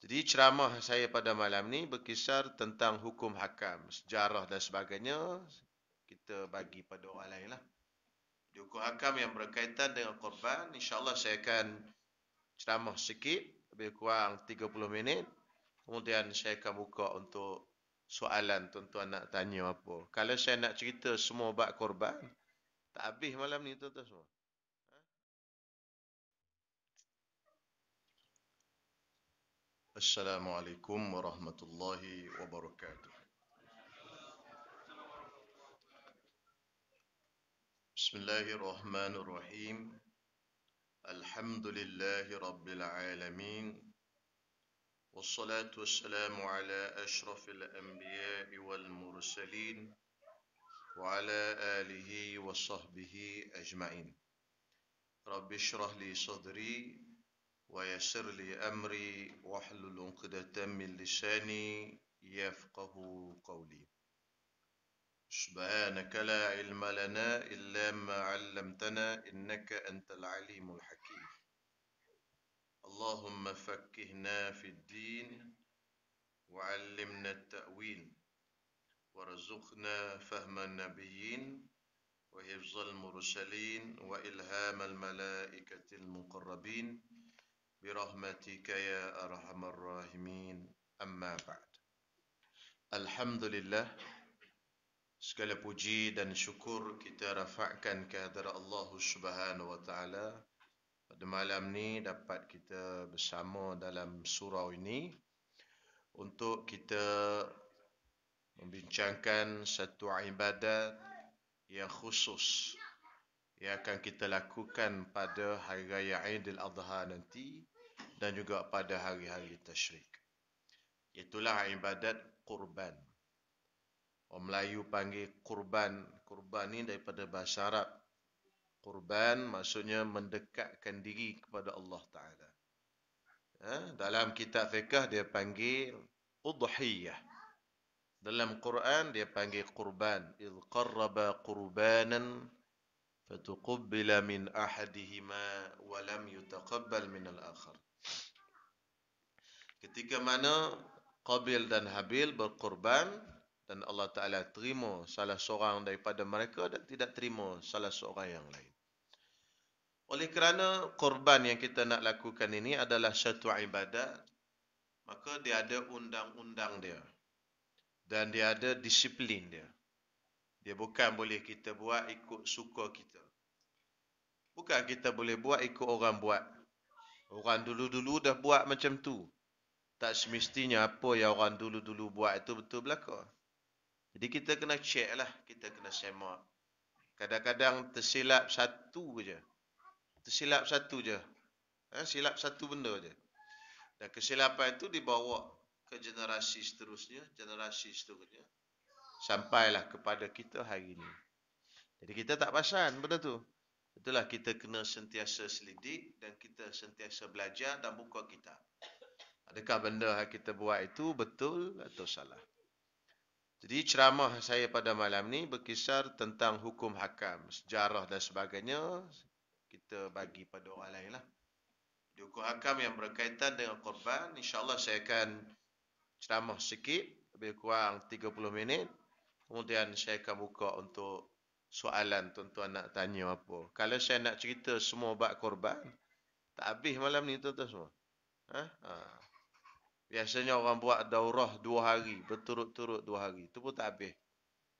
Jadi ceramah saya pada malam ni berkisar tentang hukum hakam, sejarah dan sebagainya. Kita bagi pada orang lain lah. Di hukum hakam yang berkaitan dengan korban, insyaAllah saya akan ceramah sikit, lebih kurang 30 minit. Kemudian saya akan buka untuk soalan tuan-tuan nak tanya apa. Kalau saya nak cerita semua bab korban, tak habis malam ni tuan-tuan semua. Assalamualaikum warahmatullahi wabarakatuh. Bismillahirrahmanirrahim. Alhamdulillahi rabbil alamin. Wassalatu wassalamu ala ashrafil anbiya'i wal mursalin wa ala alihi wa sahbihi ajma'in. Rabbi shrah li sadri wa yassir li amri wahlul 'uqdatam min lisani yafqahu qawli. سبحانك لا علم لنا إلا ما علمتنا إنك أنت العليم الحكيم. اللهم فقهنا في الدين وعلمنا التأويل وارزقنا فهم النبيين وحفظ المرسلين وإلهام الملائكة المقربين برحمتك يا أرحم الراحمين. أما بعد. الحمد لله. Segala puji dan syukur kita rafakkan kehadrat Allah Subhanahu wa taala. Pada malam ni dapat kita bersama dalam surau ini untuk kita membincangkan satu ibadat yang khusus yang akan kita lakukan pada hari raya Aidil Adha nanti dan juga pada hari-hari tasyrik. Itulah ibadat kurban. Orang Melayu panggil kurban. Kurban ni daripada bahasa Arab. Kurban maksudnya mendekatkan diri kepada Allah Ta'ala. Dalam kitab fiqh dia panggil udhiyah. Dalam Quran dia panggil kurban. إِذْ قَرَّبَ قُرْبَانًا فَتُقُبِّلَ مِنْ أَحَدِهِمَا وَلَمْ يُتَقَبَّلْ مِنَ الْآخَرِ. Ketika mana Qabil dan Habil berkorban dan Allah Ta'ala terima salah seorang daripada mereka dan tidak terima salah seorang yang lain. Oleh kerana korban yang kita nak lakukan ini adalah satu ibadat, maka dia ada undang-undang dia. Dan dia ada disiplin dia. Dia bukan boleh kita buat ikut suka kita. Bukan kita boleh buat ikut orang buat. Orang dulu-dulu dah buat macam tu. Tak semestinya apa yang orang dulu-dulu buat itu betul belaka. Jadi kita kena check lah. Kita kena semak. Kadang-kadang tersilap satu je. Tersilap satu je. Silap satu benda je. Dan kesilapan itu dibawa ke generasi seterusnya. Sampailah kepada kita hari ini. Jadi kita tak perasan benda tu. Itulah kita kena sentiasa selidik dan kita sentiasa belajar dan buka kitab. Adakah benda yang kita buat itu betul atau salah? Jadi ceramah saya pada malam ni berkisar tentang hukum hakam, sejarah dan sebagainya. Kita bagi pada orang lain lah. Di hukum hakam yang berkaitan dengan korban, insyaAllah saya akan ceramah sikit, lebih kurang 30 minit. Kemudian saya akan buka untuk soalan tuan-tuan nak tanya apa. Kalau saya nak cerita semua bab korban, tak habis malam ni tuan-tuan semua. Biasanya orang buat daurah 2 hari, berturut-turut 2 hari. Itu pun tak habis.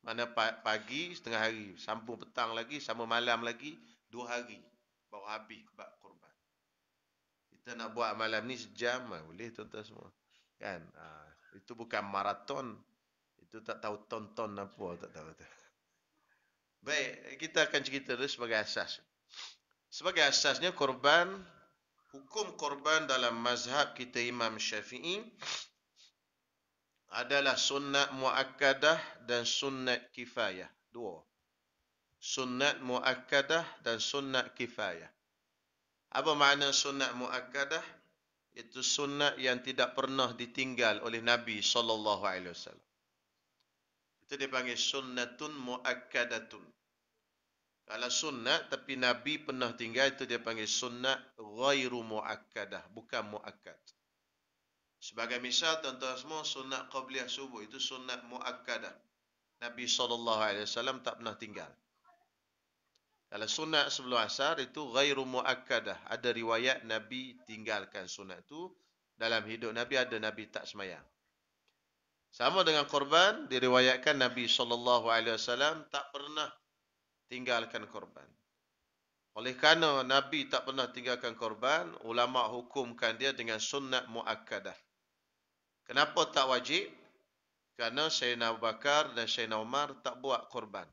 Mana pagi setengah hari, sambung petang lagi, sama malam lagi, 2 hari. Baru habis bab korban. Kita nak buat malam ni sejam, boleh tuan-tuan semua. Kan? Itu bukan maraton. Itu tak tahu tonton apa, tak tahu. Baik, kita akan cerita dulu sebagai asas. Sebagai asasnya korban, hukum korban dalam mazhab kita Imam Syafi'i adalah sunnat muakkadah dan sunnat kifayah. 2. Sunnat muakkadah dan sunnat kifayah. Apa makna sunnat muakkadah? Itu sunnat yang tidak pernah ditinggal oleh Nabi SAW. Itu dipanggil sunnatun muakkadatun. Kalau sunnat tapi Nabi pernah tinggal, itu dia panggil sunnat ghairu muakkadah, bukan muakkad. Sebagai misal tuan-tuan semua, sunat qabliyah subuh itu sunat muakkadah. Nabi SAW tak pernah tinggal. Kalau sunat sebelum asar itu ghairu muakkadah. Ada riwayat Nabi tinggalkan sunat itu. Dalam hidup Nabi ada Nabi tak semayang. Sama dengan korban, diriwayatkan Nabi SAW tak pernah tinggalkan korban. Oleh kerana Nabi tak pernah tinggalkan korban, ulama hukumkan dia dengan sunat muakkadah. Kenapa tak wajib? Kerana Sayyidina Abu Bakar dan Sayyidina Umar tak buat korban.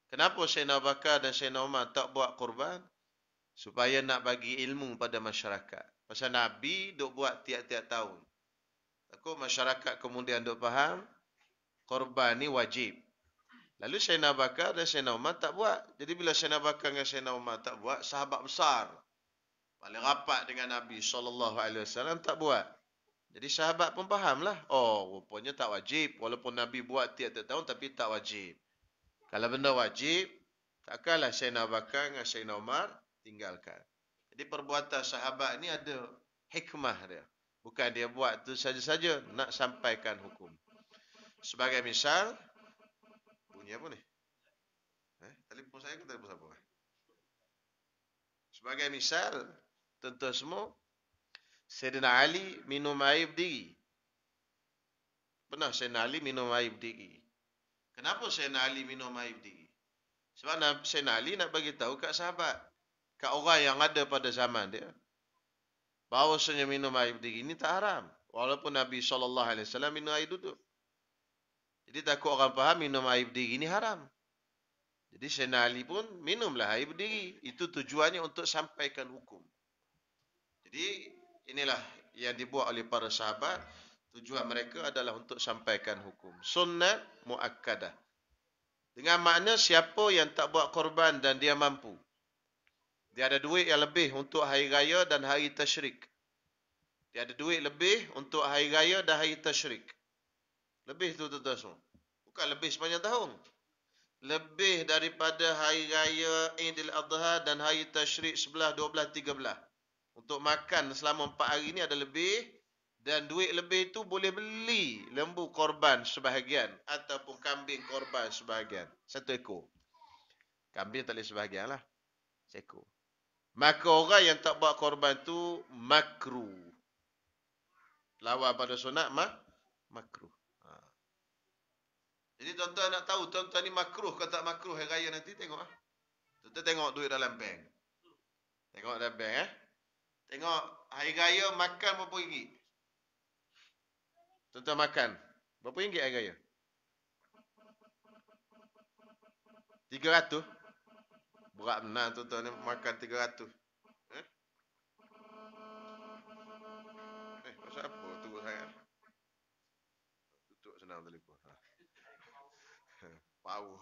Kenapa Sayyidina Abu Bakar dan Sayyidina Umar tak buat korban? Supaya nak bagi ilmu pada masyarakat. Pasal Nabi duk buat tiap-tiap tahun. Takut masyarakat kemudian duk faham, korban ni wajib. Lalu Sayyidina Abu Bakar dan Sayyidina Umar tak buat. Jadi bila Sayyidina Abu Bakar dan Sayyidina Umar tak buat, sahabat besar paling rapat dengan Nabi SAW tak buat. Jadi sahabat pun fahamlah. Oh, rupanya tak wajib. Walaupun Nabi buat tiap-tiap tahun tapi tak wajib. Kalau benda wajib, takkanlah Sayyidina Abu Bakar dan Sayyidina Umar tinggalkan. Jadi perbuatan sahabat ni ada hikmah dia. Bukan dia buat tu saja-saja nak sampaikan hukum. Sebagai misal, bunyi apa ni? Telefon saya ke telefon siapa? Sebagai misal, tuan-tuan semua, Sayyidina Ali minum air berdiri. Pernah Sayyidina Ali minum air berdiri. Kenapa Sayyidina Ali minum air berdiri? Sebab Sayyidina Ali nak bagi tahu kat sahabat, kat orang yang ada pada zaman dia, bahawasanya minum air berdiri ini tak haram. Walaupun Nabi SAW minum air duduk. Jadi takut orang faham minum air berdiri ini haram. Jadi Sayyidina Ali pun minumlah air berdiri. Itu tujuannya untuk sampaikan hukum. Jadi inilah yang dibuat oleh para sahabat. Tujuan mereka adalah untuk sampaikan hukum. Sunnat muakkadah. Dengan makna siapa yang tak buat korban dan dia mampu. Dia ada duit yang lebih untuk hari raya dan hari tasyrik. Dia ada duit lebih untuk hari raya dan hari tasyrik. Lebih tu tuan-tuan semua. Bukan lebih sepanjang tahun. Lebih daripada hari raya Idul Adha dan hari tasyrik 11, 12, 13. Untuk makan selama 4 hari ni ada lebih. Dan duit lebih tu boleh beli lembu korban sebahagian. Ataupun kambing korban sebahagian. 1 ekor. Kambing tak boleh sebahagian lah. 1 ekor. Maka orang yang tak buat korban tu makruh. Lawan pada sunat makruh. Jadi tuan-tuan nak tahu tuan-tuan ni makruh ke tak makruh hari raya nanti tengok ah. Tuan-tuan tengok duit dalam bank. Tengok dalam bank Tengok hari raya makan berapa ringgit? Tuan-tuan makan berapa ringgit hari raya? 300. Berat benar tuan-tuan ni makan 300. Pasal apa tunggu sangat? Tutup senang telefon. Power.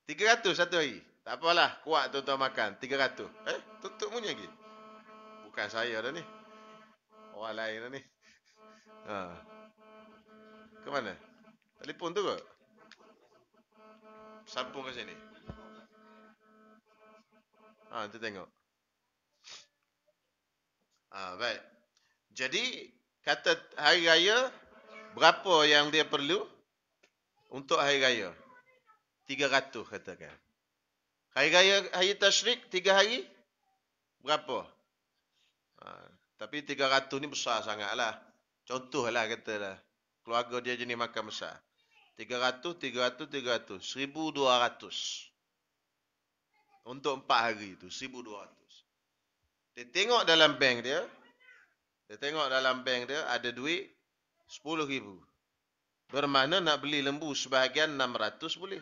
300 satu hari. Tak apalah, kuat tuan-tuan makan. 300. Tutup bunyi lagi. Bukan saya dah ni. Orang lain dah ni. Ke mana? Telefon tu ke? Sambung ke sini. Nanti tengok. Baik. Jadi, kata hari raya, berapa yang dia perlu untuk hari raya? 300 katakan. Hari raya, hari tasyrik, 3 hari, berapa? Tapi 300 ni besar sangatlah. Contohlah katalah. Keluarga dia jenis makan besar. 300, 300, 300. 1,200. Untuk 4 hari tu, 1,200. Dia tengok dalam bank dia. Ada duit 10,000. Bermakna nak beli lembu sebahagian 600 boleh.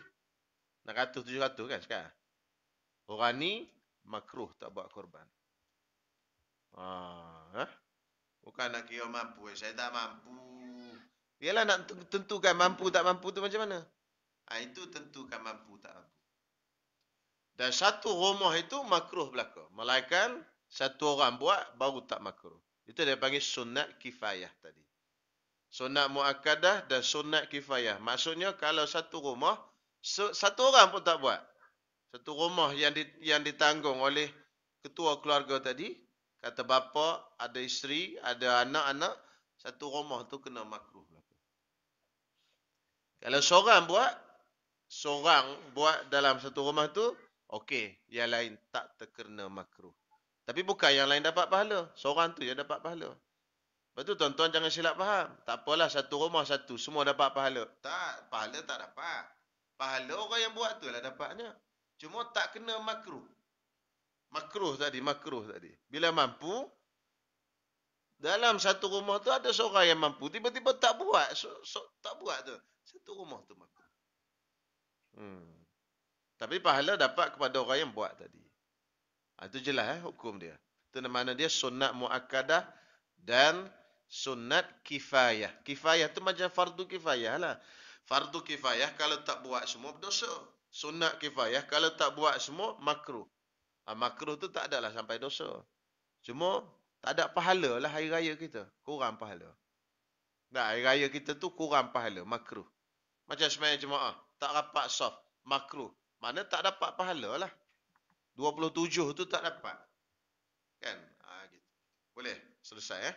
600, 700 kan sekarang. Orang ni makruh tak buat korban. Bukan nak kira mampu. Saya tak mampu. Yalah nak tentukan mampu tak mampu tu macam mana? Itu tentukan mampu tak mampu. Dan satu rumah itu makruh belaka. Melainkan satu orang buat baru tak makruh. Itu dia panggil sunat kifayah tadi. Sunat muakkadah dan sunat kifayah. Maksudnya kalau satu rumah, satu orang pun tak buat. Satu rumah yang ditanggung oleh ketua keluarga tadi, kata bapa, ada isteri, ada anak-anak, satu rumah tu kena makruh. Kalau seorang buat dalam satu rumah tu, okey, yang lain tak terkena makruh. Tapi bukan yang lain dapat pahala, seorang tu je dapat pahala. Lepas tu tuan-tuan jangan silap faham. Tak apalah satu rumah satu, semua dapat pahala. Tak, pahala tak dapat. Pahala orang yang buat tu lah dapatnya. Cuma tak kena makruh. Makruh tadi. Bila mampu, dalam satu rumah tu ada seorang yang mampu, tiba-tiba tak buat. Tak buat tu. Satu rumah tu makruh. Tapi pahala dapat kepada orang yang buat tadi. Itu jelas hukum dia. Itu mana dia sunat muakkadah dan sunat kifayah. Kifayah tu macam fardu kifayah lah. Fardu kifayah kalau tak buat semua berdosa. Sunat kifayah kalau tak buat semua makruh. Makruh tu tak adalah sampai dosa. Cuma tak ada pahala lah hari raya kita. Kurang pahala. Tak, hari raya kita tu kurang pahala. Makruh. Macam sembahyang jemaah. Tak rapat saf. Makruh. Mana tak dapat pahala lah. 27 tu tak dapat. Kan? Gitu. Boleh? Selesai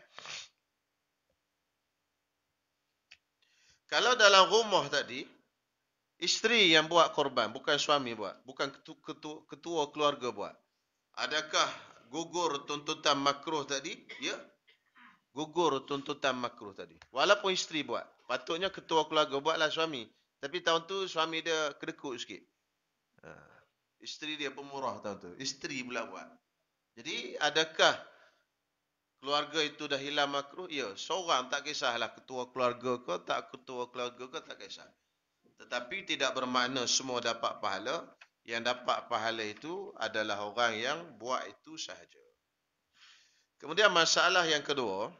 Kalau dalam rumah tadi, isteri yang buat korban, bukan suami buat. Bukan ketua keluarga buat. Adakah gugur tuntutan makruh tadi? Ya. Gugur tuntutan makruh tadi. Walaupun isteri buat. Patutnya ketua keluarga buatlah suami. Tapi tahun tu suami dia kedekut sikit. Isteri dia pemurah tahun tu. Isteri pula buat. Jadi adakah keluarga itu dah hilang makruh? Ya, seorang tak kisahlah ketua keluarga ke, tak ketua keluarga ke, tak kisah. Tetapi tidak bermakna semua dapat pahala. Yang dapat pahala itu adalah orang yang buat itu sahaja. Kemudian masalah yang kedua,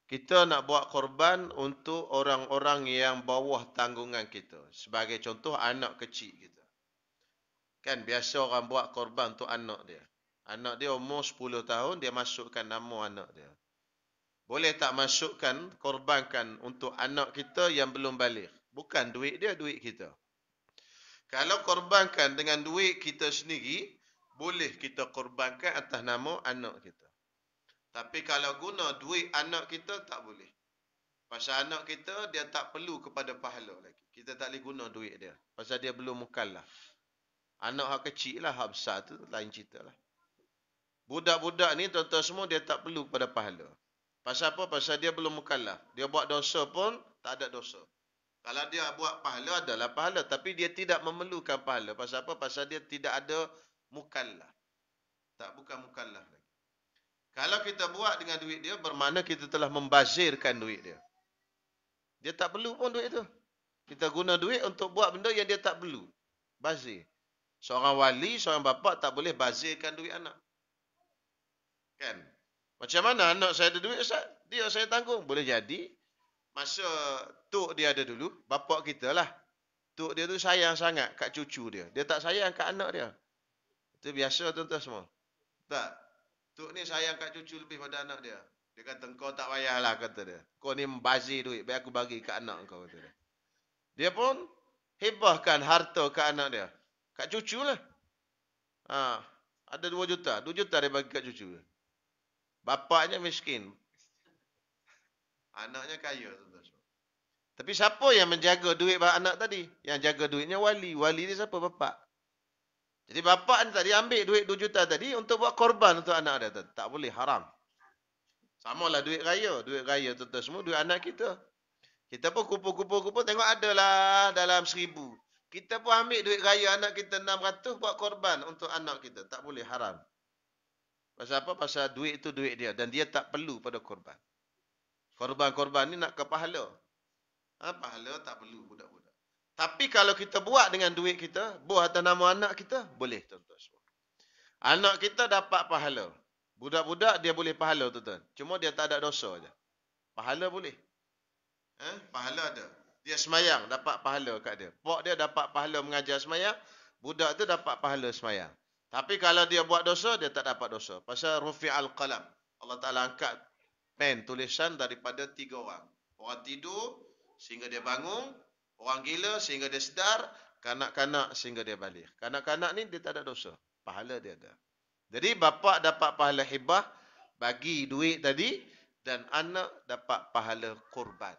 kita nak buat korban untuk orang-orang yang bawah tanggungan kita. Sebagai contoh, anak kecil kita. Kan biasa orang buat korban untuk anak dia. Anak dia umur 10 tahun, dia masukkan nama anak dia. Boleh tak masukkan, korbankan untuk anak kita yang belum balik? Bukan duit dia, duit kita. Kalau korbankan dengan duit kita sendiri, boleh kita korbankan atas nama anak kita. Tapi kalau guna duit anak kita, tak boleh. Pasal anak kita, dia tak perlu kepada pahala lagi. Kita tak boleh guna duit dia. Pasal dia belum mukallaf. Anak hak kecil lah, hak besar tu lain cerita lah. Budak-budak ni tuan-tuan semua dia tak perlu pada pahala. Pasal apa? Pasal dia belum mukallaf. Dia buat dosa pun tak ada dosa. Kalau dia buat pahala adalah pahala. Tapi dia tidak memerlukan pahala. Pasal apa? Pasal dia tidak ada mukallaf. Tak, bukan mukallaf lagi. Kalau kita buat dengan duit dia, bermakna kita telah membazirkan duit dia. Dia tak perlu pun duit tu. Kita guna duit untuk buat benda yang dia tak perlu. Bazir. Seorang wali, seorang bapa tak boleh bazirkan duit anak. Kan? Macam mana anak saya ada duit, Ustaz? Dia saya tanggung. Boleh jadi, masa tok dia ada dulu, bapa kita lah. Tok dia tu sayang sangat kat cucu dia. Dia tak sayang kat anak dia. Itu biasa tuan-tuan semua. Tak. Tok ni sayang kat cucu lebih pada anak dia. Dia kata, kau tak payahlah, kata dia. Kau ni membazir duit, biar aku bagi kat anak kau, kata dia. Dia pun hebahkan harta kat anak dia. Kat cucu lah. Ada 2 juta. 2 juta dia bagi kat cucu dia. Bapaknya miskin. Anaknya kaya. Tapi siapa yang menjaga duit anak tadi? Yang jaga duitnya wali. Wali ni siapa? Bapak. Jadi bapak ni tadi ambil duit 2 juta tadi untuk buat korban untuk anak dia. Tak boleh, haram. Sama lah duit raya. Duit raya tu semua duit anak kita. Kita pun kumpul-kumpul tengok adalah dalam 1000. Kita pun ambil duit raya anak kita 600 buat korban untuk anak kita. Tak boleh, haram. Pasal apa? Pasal duit itu duit dia. Dan dia tak perlu pada korban. Korban-korban ni nak ke pahala. Pahala tak perlu budak-budak. Tapi kalau kita buat dengan duit kita, buat atas nama anak kita, boleh tuan-tuan semua. Anak kita dapat pahala. Budak-budak dia boleh pahala tuan-tuan. Cuma dia tak ada dosa aja. Pahala boleh. Pahala ada. Dia semayang, dapat pahala kat dia. Pok dia dapat pahala mengajar semayang, budak tu dapat pahala semayang. Tapi kalau dia buat dosa, dia tak dapat dosa. Pasal rufi'al qalam. Allah Ta'ala angkat pen tulisan daripada 3 orang. Orang tidur sehingga dia bangun, orang gila sehingga dia sedar, kanak-kanak sehingga dia balik. Kanak-kanak ni dia tak ada dosa. Pahala dia ada. Jadi bapa dapat pahala hibah bagi duit tadi dan anak dapat pahala korban.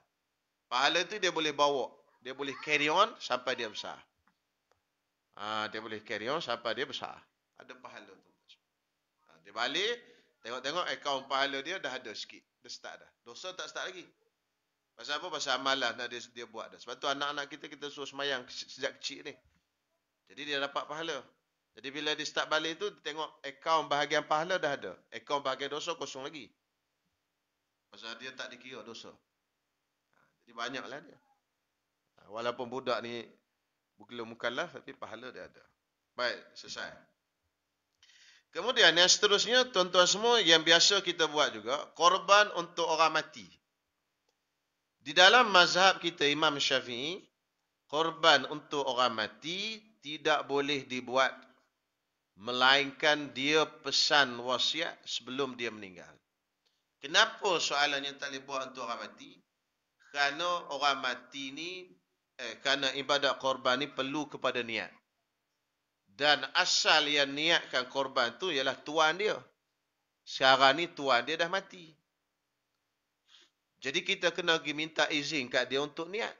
Pahala tu dia boleh bawa, dia boleh carry on sampai dia besar. Dia boleh carry on sampai dia besar. Ada pahala tu. Dia balik, tengok-tengok akaun pahala dia dah ada sikit. Dah start dah. Dosa tak start lagi. Pasal apa? Pasal amalan nak dia buat dah. Sebab tu anak-anak kita suruh semayang sejak kecil ni. Jadi dia dapat pahala. Jadi bila dia start balik tu, tengok akaun bahagian pahala dah ada. Akaun bahagian dosa kosong lagi. Pasal dia tak dikira dosa. Jadi banyaklah dia. Walaupun budak ni belum mukallaf, tapi pahala dia ada. Baik, selesai. Kemudian yang seterusnya, tuan-tuan semua, yang biasa kita buat juga, korban untuk orang mati. Di dalam mazhab kita, Imam Syafi'i, korban untuk orang mati tidak boleh dibuat, melainkan dia pesan wasiat sebelum dia meninggal. Kenapa soalannya tak boleh buat untuk orang mati? Kerana orang mati ni, kerana ibadat korban ni perlu kepada niat. Dan asal yang niatkan korban tu ialah tuan dia. Sekarang ni tuan dia dah mati. Jadi kita kena pergi minta izin kat dia untuk niat.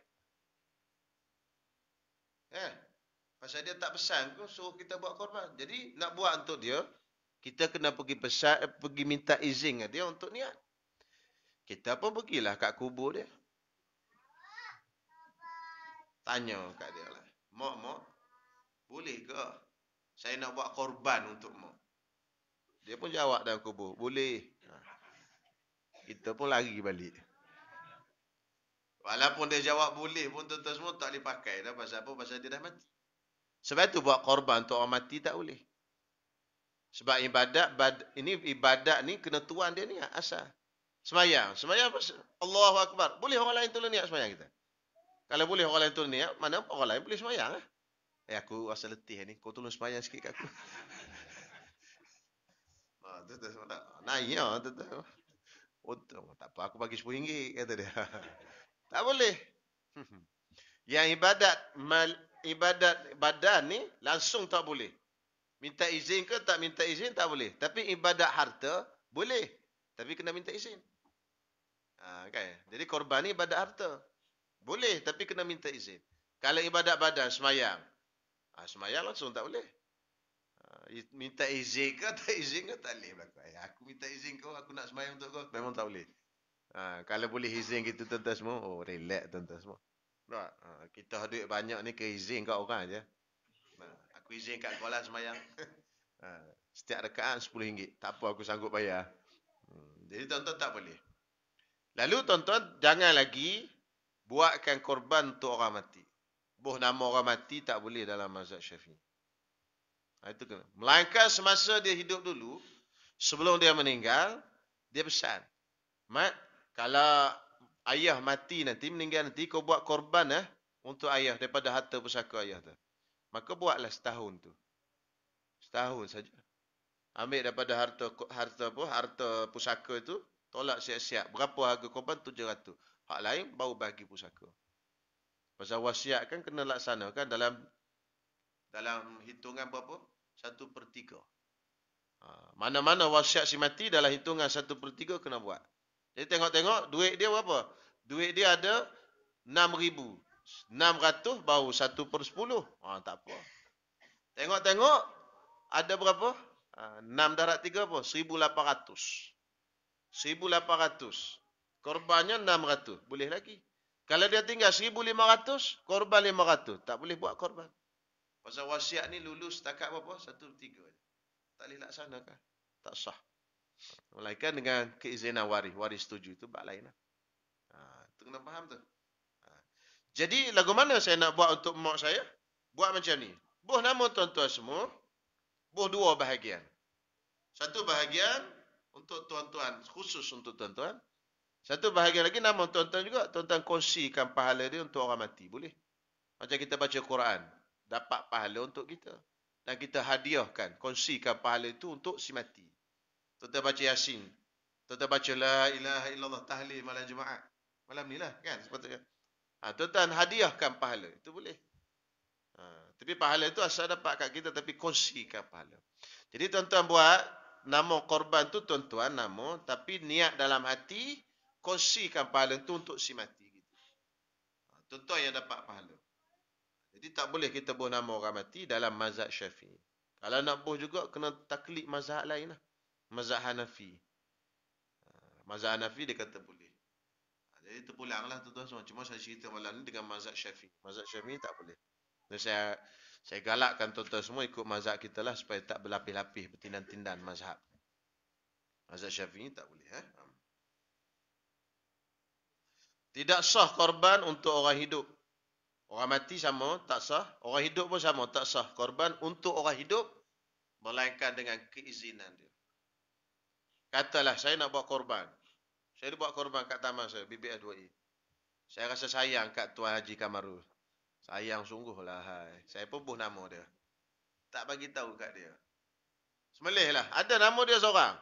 Pasal dia tak pesan pun suruh kita buat korban. Jadi nak buat untuk dia, kita kena pergi minta izin kat dia untuk niat. Kita pun pergilah kat kubur dia. Tanya kat dia lah. Mak, boleh ke saya nak buat korban untuk mak? Dia pun jawab dalam kubur, boleh. Kita pun lari balik. Walaupun dia jawab boleh pun tuan-tuan semua tak boleh pakai dah. Pasal apa? Pasal dia dah mati. Sebab itu buat korban untuk orang mati tak boleh. Sebab ibadat ni kena tuan dia ni asal. Semayang Allahu Akbar. Boleh orang lain tolong niat semayang kita? Kalau boleh orang lain tolong niat, mana orang lain boleh semayang lah. Aku rasa letih ni. Kau tolong semayang sikit kat aku. Naik lah. Tak apa, aku bagi RM10, kata dia. Tak boleh. Yang ibadat badan ni langsung tak boleh. Minta izin ke tak minta izin tak boleh. Tapi ibadat harta boleh. Tapi kena minta izin. Kan? Jadi korban ni ibadat harta. Boleh tapi kena minta izin. Kalau ibadat badan semayang. Semayang langsung tak boleh. Minta izin ke tak izin ke tak boleh berlaku. Aku minta izin kau, aku nak semayang untuk kau. Memang tak boleh. Kalau boleh izin kita tuan-tuan semua, relax tuan-tuan semua. Kita duit banyak ni ke izin kat orang je. Aku izin kat kau lah semayang. Setiap rekaan RM10. Tak apa, aku sanggup bayar. Jadi tuan-tuan tak boleh. Lalu tuan-tuan jangan lagi buatkan korban untuk orang mati. Nama orang mati tak boleh dalam mazhab Syafi'i. Itu kena. Melainkan semasa dia hidup dulu, sebelum dia meninggal, dia pesan. Mat, kalau ayah mati nanti, meninggal nanti, kau buat korban untuk ayah daripada harta pusaka ayah tu. Maka buatlah setahun tu. Setahun saja. Ambil daripada harta pusaka itu, tolak siap-siap. Berapa harga korban? 700. Hak lain baru bagi pusaka. Pasal wasiat kan kena laksanakan dalam hitungan berapa? 1/3. Mana-mana wasiat si mati dalam hitungan 1/3 kena buat. Jadi tengok-tengok duit dia berapa? Duit dia ada 6,000. 600 baru 1/10. Tak apa. Tengok-tengok ada berapa? 6 darab 3 apa? 1,800. 1,800. Korbannya 600. Boleh lagi. Kalau dia tinggal 1,500, korban 500. Tak boleh buat korban. Pasal wasiat ni lulus setakat berapa? 1/3. Tak boleh laksanakan. Tak sah. Melainkan dengan keizinan waris. Waris setuju. Itu bab lain lah. Itu kena faham tu. Jadi lagu mana saya nak buat untuk mak saya? Buat macam ni. Buh nama tuan-tuan semua. Buh 2 bahagian. Satu bahagian untuk tuan-tuan. Khusus untuk tuan-tuan. Satu bahagian lagi nama tuan-tuan juga. Tuan-tuan kongsikan pahala dia untuk orang mati. Boleh. Macam kita baca Quran. Dapat pahala untuk kita. Dan kita hadiahkan. Kongsikan pahala itu untuk si mati. Tuan-tuan baca Yasin. Tuan-tuan baca La ilaha illallah tahlil malam Jumaat. Malam ni lah kan. Sepatutnya. Tuan-tuan hadiahkan pahala. Itu boleh. Tapi pahala itu asal dapat kat kita. Tapi kongsikan pahala. Jadi tuan-tuan buat. nama korban tu tuan-tuan nama, tapi niat dalam hati kongsikan pahala tu untuk si mati. Tuan-tuan yang dapat pahala. Jadi tak boleh kita buh nama orang mati dalam mazhab Syafi'i. Kalau nak buh juga kena taklid mazhab lain lah. Mazhab Hanafi. Mazhab Hanafi dia kata boleh. Jadi terpulanglah tuan-tuan semua. Cuma saya cerita malam ni dengan mazhab Syafi'i. Mazhab Syafi'i tak boleh. Jadi saya galakkan tuan-tuan semua ikut mazhab kita lah supaya tak berlapis-lapis bertindan-tindan mazhab. Mazhab Syafi'i tak boleh. Tidak sah korban untuk orang hidup. Orang mati sama, tak sah. Orang hidup pun sama, tak sah. Korban untuk orang hidup, melainkan dengan keizinan dia. Katalah, saya nak buat korban. Saya nak buat korban kat taman saya, BBS 2A. Saya rasa sayang kat Tuan Haji Kamarul. Sayang sungguh lah. Hai. Saya pun buh nama dia. Tak bagi tahu kat dia. Semelih lah. Ada nama dia seorang.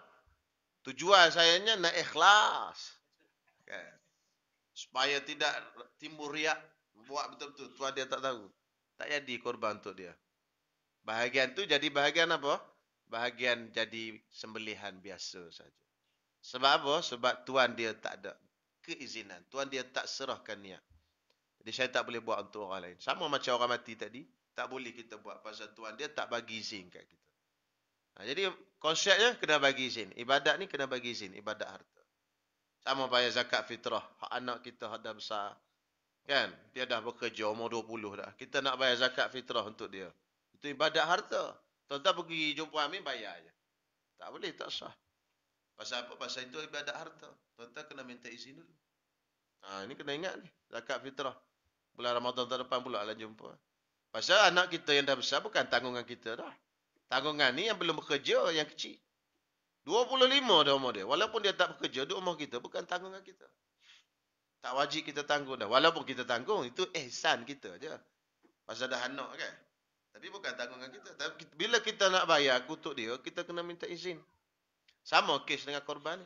Tujuan sayanya nak ikhlas. Kan? Supaya tidak timbul riak. Buat betul-betul. Tuan dia tak tahu. Tak jadi korban untuk dia. Bahagian tu jadi bahagian apa? Bahagian jadi sembelihan biasa saja. Sebab apa? Sebab tuan dia tak ada keizinan. Tuan dia tak serahkan niat. Jadi saya tak boleh buat untuk orang lain. Sama macam orang mati tadi. Tak boleh kita buat pasal tuan dia tak bagi izin kat kita. Jadi konsepnya kena bagi izin. Ibadat ni kena bagi izin. Ibadat harta. Sama bayar zakat fitrah. Hak anak kita dah besar. Kan? Dia dah bekerja umur 20 dah. Kita nak bayar zakat fitrah untuk dia. Itu ibadat harta. Tuan-tuan pergi jumpa Amin, bayar je. Tak boleh, tak sah. Pasal apa? Pasal itu ibadat harta. Tuan-tuan kena minta izin dulu. Ini kena ingat ni. Zakat fitrah. Bulan Ramadan tahun depan pula lah jumpa. Pasal anak kita yang dah besar bukan tanggungan kita dah. Tanggungan ni yang belum bekerja, yang kecil. 25 dah umur dia. Walaupun dia tak bekerja, di umur kita bukan tanggungan kita. Tak wajib kita tanggung dah. Walaupun kita tanggung, itu ihsan kita je. Pasal dah anak kan. Tapi bukan tanggungan kita. Tapi bila kita nak bayar kutuk dia, kita kena minta izin. Sama kes dengan korban ni.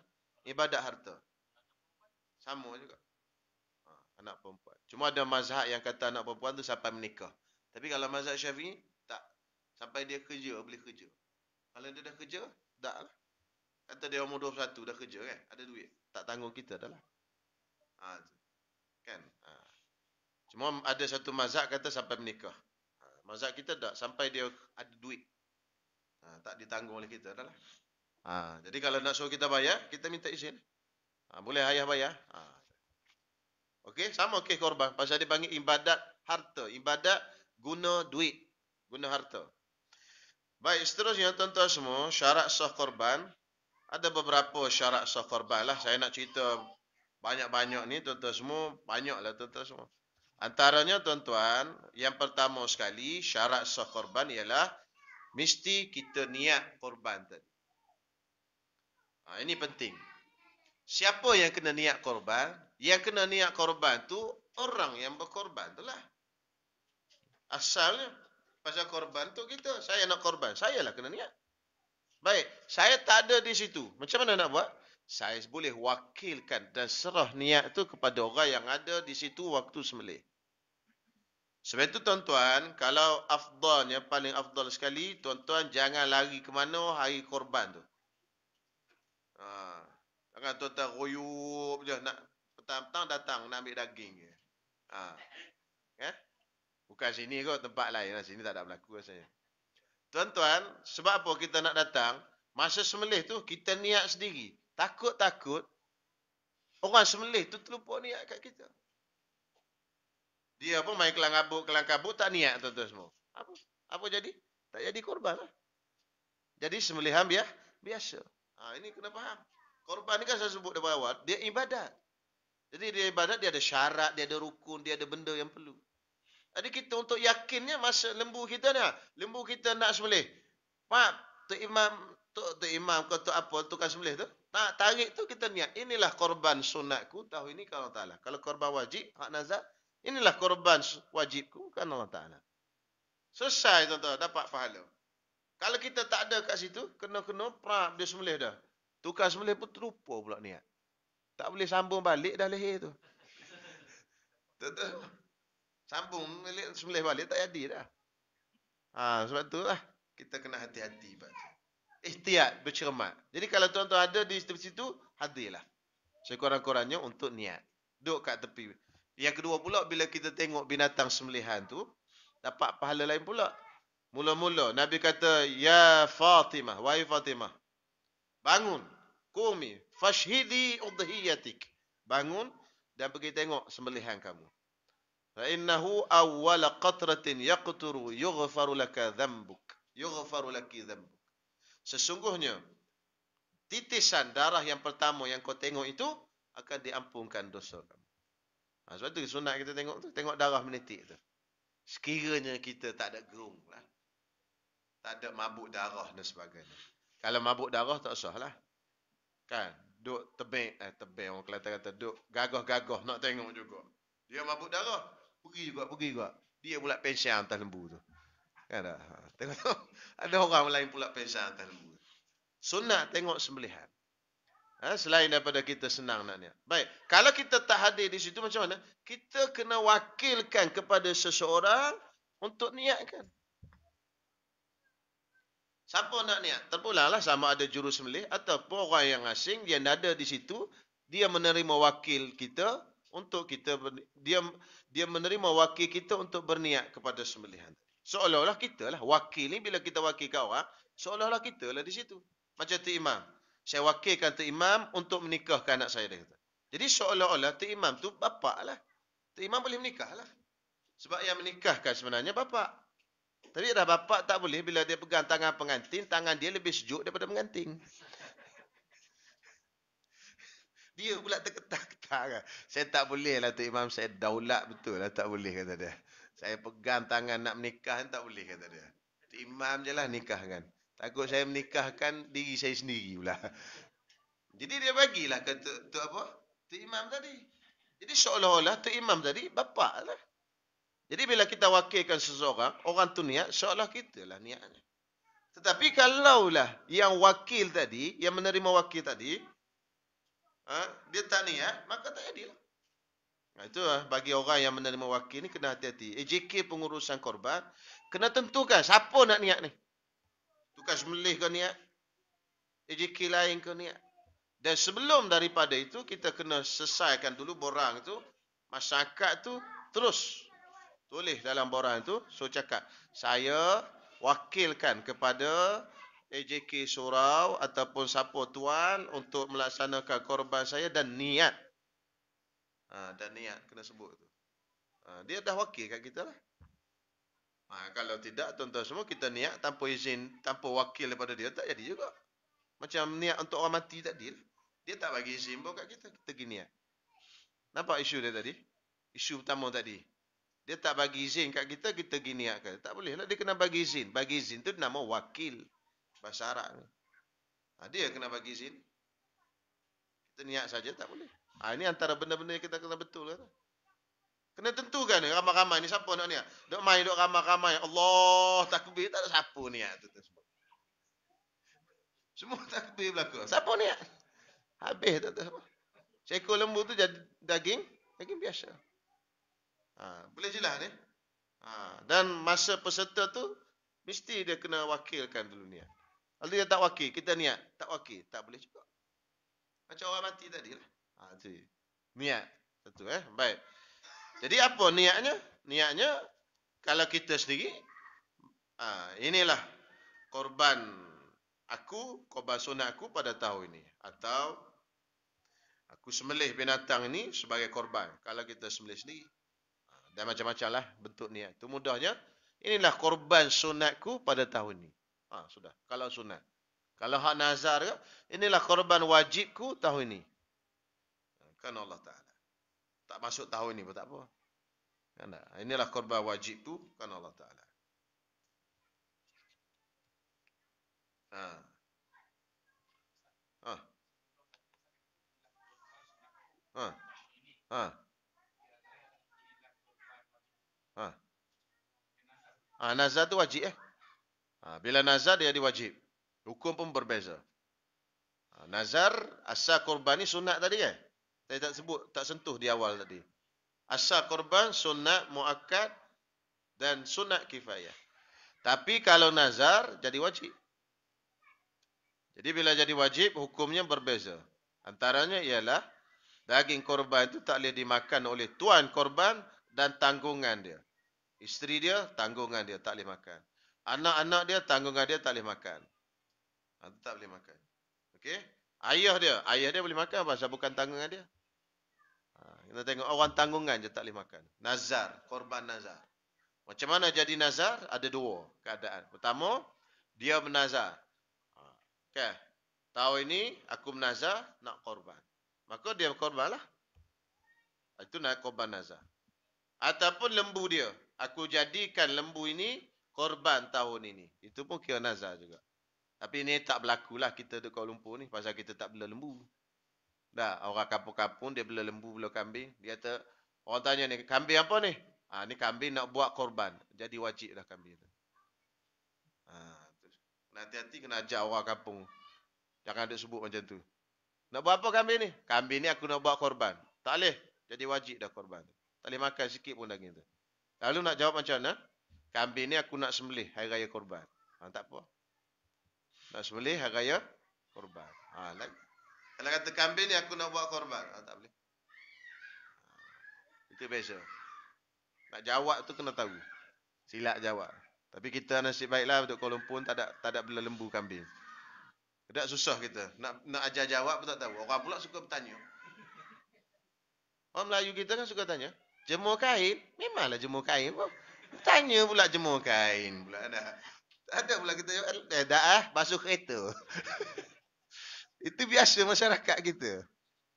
Ibadat harta. Sama juga. Anak perempuan. Cuma ada mazhab yang kata anak perempuan tu sampai menikah. Tapi kalau mazhab Syafi'i, tak. Sampai dia kerja, boleh kerja. Kalau dia dah kerja, tak lah. Kata dia umur 21, dah kerja kan. Ada duit. Tak tanggung kita dah lah. Kan. Cuma ada satu mazhab kata sampai menikah. Mazhab kita tak. Sampai dia ada duit. Tak ditanggung oleh kita dah lah. Jadi kalau nak suruh kita bayar, kita minta izin. Boleh ayah bayar. Okey, sama okey korban. Pasal dia panggil ibadat harta. Ibadat guna duit. Guna harta. Baik, seterusnya tuan-tuan semua, syarat sah korban. Ada beberapa syarat sah korban lah. Saya nak cerita banyak-banyak ni tuan-tuan semua. Banyaklah tuan-tuan semua. Antaranya tuan-tuan, yang pertama sekali, syarat sah korban ialah mesti kita niat korban tadi. Ini penting. Siapa yang kena niat korban? Yang kena niat korban tu orang yang berkorban tu lah. Asalnya pasal korban tu kita. Saya nak korban. Saya lah kena niat. Baik. Saya tak ada di situ. Macam mana nak buat? Saya boleh wakilkan dan serah niat tu kepada orang yang ada di situ waktu sembelih. Sebab itu tuan-tuan, kalau afdalnya, paling afdal sekali, tuan-tuan jangan lari ke mana hari korban tu. Jangan tuan-tuan royup je nak petang-petang datang nak ambil daging je. Bukan sini kot, tempat lain lah. Sini tak ada berlaku rasanya. Tuan-tuan, sebab apa kita nak datang? Masa sembelih tu kita niat sendiri. Takut-takut orang sembelih tu terlupa niat kat kita. Dia pun main kelang kabut tak niat tuan-tuan semua. Apa jadi? Tak jadi korban lah. Jadi sembelihan biasa. Ini kena faham. Korban ni kan saya sebut dari awal, dia ibadat. Jadi dia ibadat, dia ada syarat, dia ada rukun, dia ada benda yang perlu. Jadi kita untuk yakinnya masa lembu kita ni, lembu kita nak sembelih. Pak, Tok Imam ke Tok apa, tukang sembelih tu, tarik tu kita niat. Inilah korban sunatku tahun ini kalau Allah Ta'ala. Kalau korban wajib, hak nazar, inilah korban wajibku kan Allah Ta'ala. Selesai tuan-tuan, dapat pahala. Kalau kita tak ada kat situ, kena-kena, dia sembelih dah. Tukang sembelih pun terlupa pula niat. Tak boleh sambung balik dah leher tu. Sambung sembelih balik tak jadi dah. Sebab tu lah kita kena hati-hati. ihtiyat, bercermat. Jadi kalau tuan-tuan ada di situ, hadirlah. Sekurang-kurangnya untuk niat. Duduk kat tepi. Yang kedua pula, bila kita tengok binatang sembelihan tu, dapat pahala lain pula. Mula-mula, Nabi kata, Ya Fatimah, wahai Fatimah, bangun, kumi, fashhidi udhiyatik. Bangun dan pergi tengok sembelihan kamu. Fa'innahu awwala qatratin yaqturu yughfaru laka dhambuk. Yughfaru laki dhambuk. Sesungguhnya, titisan darah yang pertama yang kau tengok itu akan diampunkan dosa kamu. Sebab tu sunat kita tengok tu, tengok darah menitik tu. Sekiranya kita tak ada gerung lah. Tak ada mabuk darah dan sebagainya. Kalau mabuk darah tak usah lah. Kan? Duk tebing, orang Kelantan kata, duk gagah-gagah nak tengok juga. Dia mabuk darah, pergi juga. Dia pula pensiun atas lembu tu. Kan tak? Tengok tu. Ada orang lain pula pensiun atas lembu. Sunat tengok sembelihan. Selain daripada kita senang nak niat. Baik, kalau kita tak hadir di situ macam mana? Kita kena wakilkan kepada seseorang untuk niatkan. Siapa nak niat? Terpulanglah sama ada juru sembelih ataupun orang yang asing dia ada di situ, dia menerima wakil kita untuk kita dia menerima wakil kita untuk berniat kepada sembelihan. Seolah-olah kita lah wakil ni, bila kita wakilkan orang, seolah-olah kita lah di situ. Macam tu imam. Saya wakilkan tu imam untuk menikahkan anak saya. Dia kata. Jadi seolah-olah tu imam tu bapak lah. Tu imam boleh menikah lah. Sebab yang menikahkan sebenarnya bapak. Tapi dah bapak tak boleh bila dia pegang tangan pengantin, tangan dia lebih sejuk daripada pengantin. Dia pula terketak-ketak. Saya tak boleh lah tu imam, saya daulat betul lah, tak boleh kata dia. Saya pegang tangan nak menikah tak boleh kata dia. Tu imam je lah nikahkan. Takut saya menikahkan diri saya sendiri pula. Jadi dia bagilah ke tu apa? Tu imam tadi. Jadi seolah-olah tu imam tadi bapak lah. Jadi bila kita wakilkan seseorang, orang tu niat, seolah kita lah niatnya. Tetapi kalaulah yang wakil tadi, yang menerima wakil tadi, dia tak niat, maka tak jadilah. Itu bagi orang yang menerima wakil ni kena hati-hati. AJK pengurusan korban, kena tentukan siapa nak niat ni. Tukar sembelih ke niat, AJK lain ke niat. Dan sebelum daripada itu, kita kena selesaikan dulu borang itu. Masyarakat tu terus tulis dalam borang itu, so cakap, saya wakilkan kepada AJK Surau ataupun siapa tuan untuk melaksanakan korban saya dan niat. Dan niat kena sebut tu. Dia dah wakil kat kita lah. Kalau tidak, tuan-tuan semua, kita niat tanpa izin, tanpa wakil daripada dia, tak jadi juga. Macam niat untuk orang mati tadi. Dia tak bagi izin pun kat kita, kita pergi niat. Nampak isu dia tadi? Isu pertama tadi. Dia tak bagi izin kat kita, kita pergi niatkan. Tak boleh lah, dia kena bagi izin. Bagi izin tu nama wakil. Bahasa Arab ni. Dia kena bagi izin. Kita niat saja tak boleh. Ini antara benda-benda yang kita kena betul lah. Kena tentukan ni, ramai-ramai ni siapa nak niat. Duk main, duk ramai-ramai. Allah takbir, tak ada siapa niat tu. Semua takbir belakang. Siapa niat? Habis tak tahu. Seekor lembu tu jadi daging biasa. Boleh jelas ni. Dan masa peserta tu, mesti dia kena wakilkan dulu niat. Kalau dia tak wakil, kita niat. Tak wakil, tak boleh juga. Macam orang mati tadi lah. Tu. Niat. Satu baik. Jadi apa niatnya? Niatnya, kalau kita sendiri, inilah korban aku, korban sunat aku pada tahun ini. Atau, aku sembelih binatang ini sebagai korban. Kalau kita sembelih sendiri. Dan macam-macam lah bentuk niat. Itu mudahnya. Inilah korban sunatku pada tahun ini. Sudah. Kalau sunat. Kalau hak nazar ke, inilah korban wajibku tahun ini. Kan Allah Ta'ala. Tak masuk tahun ini pun tak apa. Kan tak? Inilah korban wajibku, kan Allah Ta'ala. Nazar tu wajib bila nazar dia diwajib. Hukum pun berbeza. Nazar, asal korban ni sunat tadi Saya tak sebut, tak sentuh di awal tadi. Asal korban, sunat, muakkad dan sunat kifayah. Tapi kalau nazar, jadi wajib. Jadi bila jadi wajib, hukumnya berbeza. Antaranya ialah daging korban itu tak boleh dimakan oleh tuan korban dan tanggungan dia. Isteri dia, tanggungan dia tak boleh makan. Anak-anak dia, tanggungan dia tak boleh makan. Tak boleh makan. Okey? Ayah dia boleh makan pasal bukan tanggungan dia. Kita tengok orang tanggungan je tak boleh makan. Nazar, korban nazar. Macam mana jadi nazar? Ada dua keadaan. Pertama, dia menazar. Okay. Tahun ini aku menazar nak korban. Maka dia korban lah. Itu nak korban nazar. Ataupun lembu dia. Aku jadikan lembu ini korban tahun ini. Itu pun kira nazar juga. Tapi ini tak berlaku lah kita di Kuala Lumpur ni. Pasal kita tak bela lembu. Dah, orang kampung-kampung dia bela lembu, bela kambing. Dia kata, orang tanya ni, kambing apa ni? Ni kambing nak buat korban. Jadi wajib dah kambing tu. Hati-hati kena ajar orang kampung. Jangan ada sebut macam tu. Nak buat apa kambing ni? Kambing ni aku nak buat korban. Tak boleh. Jadi wajib dah korban. Tak boleh makan sikit pun daging tu. Lalu nak jawab macam mana? Kambing ni aku nak sembelih hari raya korban. Tak apa. Nak sembelih hari raya korban. Kalau kata kambing ni aku nak buat korban. Tak boleh. Itu biasa. Nak jawab tu kena tahu. Silap jawab. Tapi kita nasib baiklah untuk Kuala Lumpur tak ada bela lembu kambing. Tak susah kita. Nak ajar jawab pun tak tahu. Orang pula suka bertanya. Orang Melayu kita kan suka tanya. Jemur kain? Memanglah jemur kain. Tanya pula jemur kain. Pula ada pula kita jawab. Basuh kereta. Itu biasa masyarakat kita.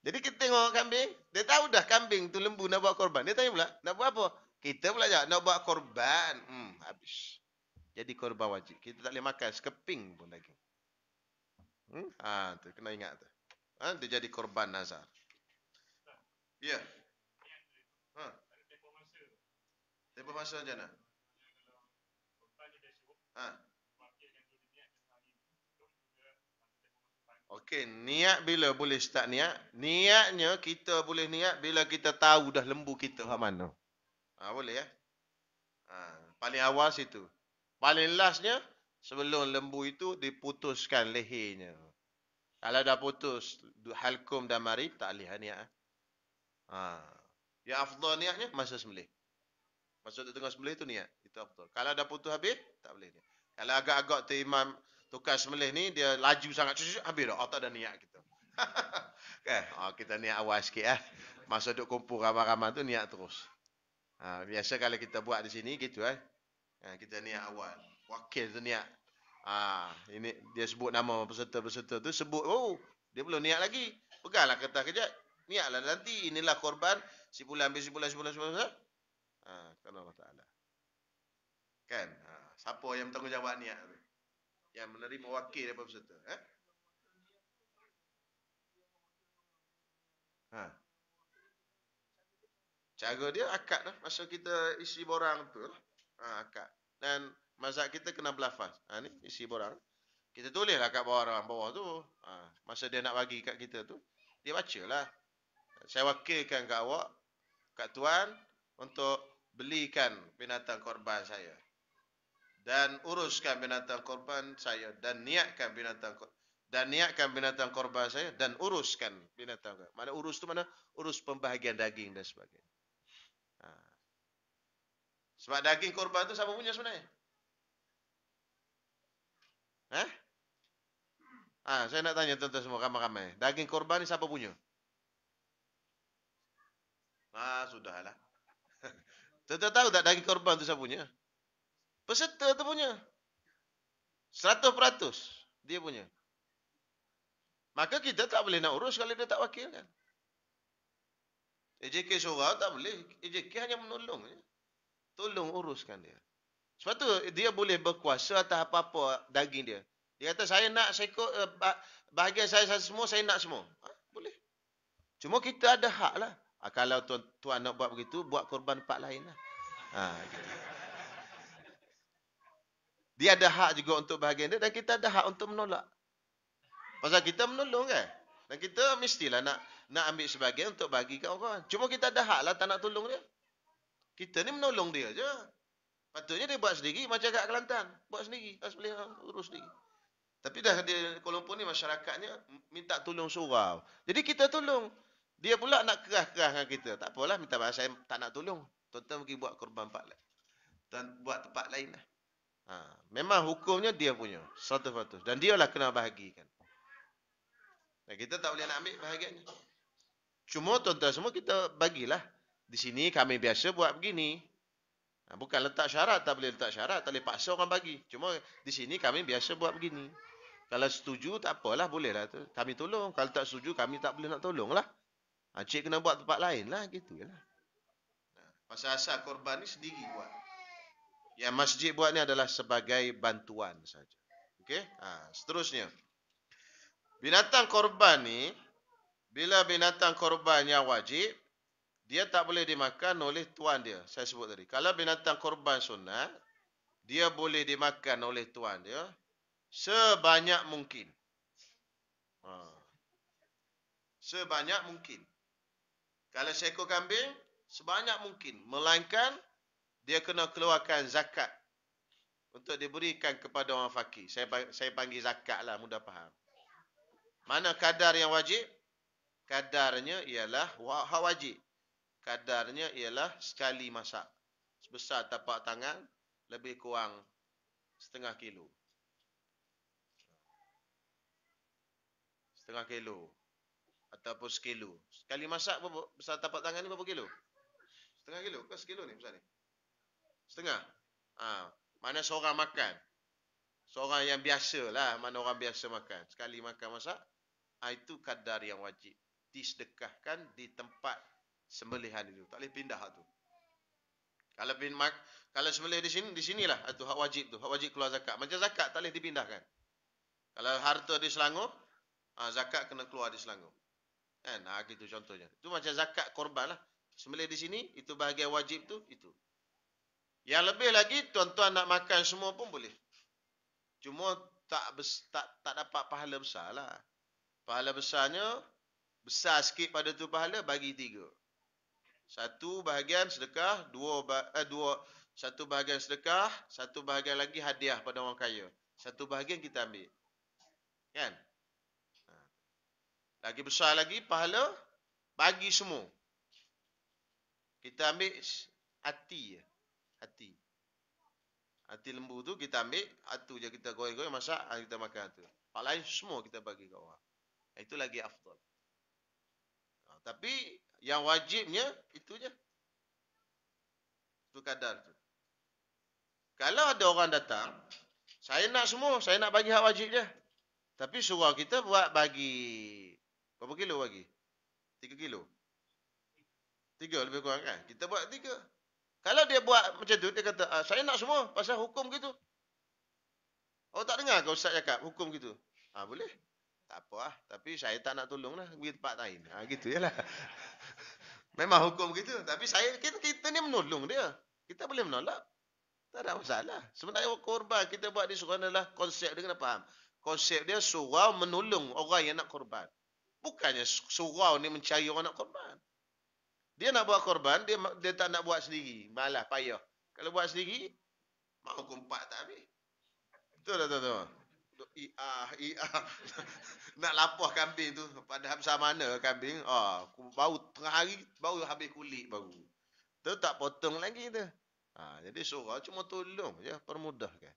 Jadi kita tengok kambing. Dia tahu dah kambing tu lembu nak buat korban. Dia tanya pula. Nak buat apa? Kita pula jawab. Nak buat korban. Habis. Jadi korban wajib. Kita tak boleh makan sekeping pun daging. Tu kena ingat tu. Dia jadi korban nazar. Ya. Tempoh masa macam mana? Okey, niat bila boleh start niat? Niatnya kita boleh niat bila kita tahu dah lembu kita kat mana. Boleh ya? Paling awal situ. Paling lastnya sebelum lembu itu diputuskan lehernya. Kalau dah putus halkum dan mari tak boleh niat. Yang afdal niatnya masa sembelih. Masa tu tengah sembelih tu niat. Itu afdal. Kalau dah putus habis tak boleh niat. Kalau agak-agak tu imam tukar sembelih ni dia laju sangat habis dah. Tak ada niat kita. Okay. Kita niat awal sikit Masa duk kumpul ramai-ramai tu niat terus. Biasa kalau kita buat di sini gitu kita niat awal. Wakil tu niat. Ini dia sebut nama peserta-peserta tu sebut dia belum niat lagi. Peganglah kertas kejap. Niatlah nanti inilah korban si bulan. Kan Allah Taala. Kan? Siapa yang bertanggungjawab niat tu? Yang menerima wakil daripada peserta, Cara dia akad lah. Masa kita isi borang tu akad. Dan mazhab kita kena berlafaz. Ni isi borang. Kita tulislah kat bawah tu. Masa dia nak bagi kat kita tu, dia bacalah. Saya wakilkan kat awak, kat tuan, untuk belikan binatang korban saya. Dan uruskan binatang korban saya. Dan niatkan binatang korban saya. Dan uruskan binatang korban. Mana urus tu mana? Urus pembahagian daging dan sebagainya. Sebab daging korban tu siapa punya sebenarnya? Saya nak tanya tuan-tuan semua ramai-ramai. Daging korban ni siapa punya? Sudahlah. Tuan-tuan tahu tak daging korban tu siapa punya? Peserta tu punya. 100% dia punya. Maka kita tak boleh nak urus kalau dia tak wakilkan. AJK seorang tak boleh. AJK hanya menolong. Tolong uruskan dia. Sebab tu dia boleh berkuasa atas apa-apa daging dia. Dia kata saya nak seekor bahagian saya semua saya nak semua. Boleh. Cuma kita ada hak lah. Kalau tuan nak buat begitu, buat korban tempat lain lah. Gitu. Dia ada hak juga untuk bahagian dia dan kita ada hak untuk menolak. Pasal kita menolong kan. Dan kita mestilah nak ambil sebahagian untuk bagi kat orang. Cuma kita ada hak lah tak nak tolong dia. Kita ni menolong dia je. Patutnya dia buat sendiri macam kat Kelantan. Buat sendiri. Boleh urus sendiri. Tapi dah di Kuala Lumpur ni masyarakatnya minta tolong surau. Jadi kita tolong. Dia pula nak kerah-kerah dengan kita. Tak apalah, minta maaf saya tak nak tolong. Tuan-tuan pergi buat korban empat lain. Dan buat tempat lain lah. Ha, memang hukumnya dia punya. 100%. Dan dia lah kena bahagikan. Dan kita tak boleh nak ambil bahagiannya. Cuma tuan-tuan semua kita bagilah. Di sini kami biasa buat begini. Bukan letak syarat, tak boleh letak syarat. Tak boleh paksa orang bagi. Cuma di sini kami biasa buat begini. Kalau setuju, tak apalah, bolehlah. Kami tolong. Kalau tak setuju, kami tak boleh nak tolong lah. Cik kena buat tempat lain lah. Gitu je lah. Pasal asal korban ni sendiri buat. Yang masjid buat ni adalah sebagai bantuan saja. Okey? Seterusnya. Binatang korban ni, bila binatang korban yang wajib, dia tak boleh dimakan oleh tuan dia. Saya sebut tadi. Kalau binatang korban sunat, dia boleh dimakan oleh tuan dia sebanyak mungkin. Sebanyak mungkin. Kalau seekor kambing, sebanyak mungkin. Melainkan, dia kena keluarkan zakat untuk diberikan kepada orang fakir. Saya panggil zakat lah, mudah faham. Mana kadar yang wajib? Kadarnya ialah wajib. Kadarnya ialah sekali masak. Sebesar tapak tangan, lebih kurang setengah kilo. Setengah kilo. Ataupun sekilo. Sekali masak berapa? Besar tapak tangan ni berapa kilo? Setengah kilo ke sekilo ni besar ni? Setengah. Mana seorang makan. Seorang yang biasa lah. Mana orang biasa makan. Sekali makan masak. Itu kadar yang wajib. Disedekahkan di tempat sembelihan itu. Tak boleh pindah tu. Kalau sembelih di sinilah itu hak wajib tu. Hak wajib keluar zakat. Macam zakat tak boleh dipindahkan. Kalau harta di Selangor, zakat kena keluar di Selangor. Kan? Gitu contohnya. Itu macam zakat korban lah. Sembelih di sini, itu bahagian wajib tu, itu. Yang lebih lagi, tuan-tuan nak makan semua pun boleh. Cuma tak dapat pahala besar lah. Pahala besarnya, besar sikit pada tu pahala, bagi 3. Satu bahagian sedekah, satu bahagian sedekah, satu bahagian lagi hadiah pada orang kaya. Satu bahagian kita ambil. Kan? Lagi besar lagi pahala, bagi semua. Kita ambil hati je. Hati lembu tu kita ambil, hatu je kita goreng-goreng, masak, kita makan hatu. Hal lain semua kita bagi ke orang. Itu lagi afdal. Tapi yang wajibnya itu je. Itu kadar tu. Kalau ada orang datang, saya nak semua, saya nak bagi hak wajib je. Tapi surau kita buat bagi berapa kilo bagi? 3 kilo. 3 lebih kurang kan? Kita buat 3. Kalau dia buat macam tu, dia kata, saya nak semua pasal hukum gitu. Oh tak dengar ke Ustaz cakap hukum gitu? Boleh. Tak apa lah. Tapi saya tak nak tolong lah. Pergi tempat lain. Gitu je lah. Memang hukum gitu. Tapi kita ni menolong dia. Kita boleh menolak. Tak ada masalah. Sebenarnya korban kita buat di surau adalah konsep dia kena faham. Konsep dia surau menolong orang yang nak korban. Bukannya surau ni mencari orang nak korban. Dia nak buat korban, dia tak nak buat sendiri. Malah, payah. Kalau buat sendiri, mak hukum 4 tak habis. Betul tak tuan-tuan? Nak lapah kambing tu. Pada besar mana kambing? Baru tengah hari, baru habis kulit baru. Tu tak potong lagi tu. Jadi surau cuma tolong je, permudahkan.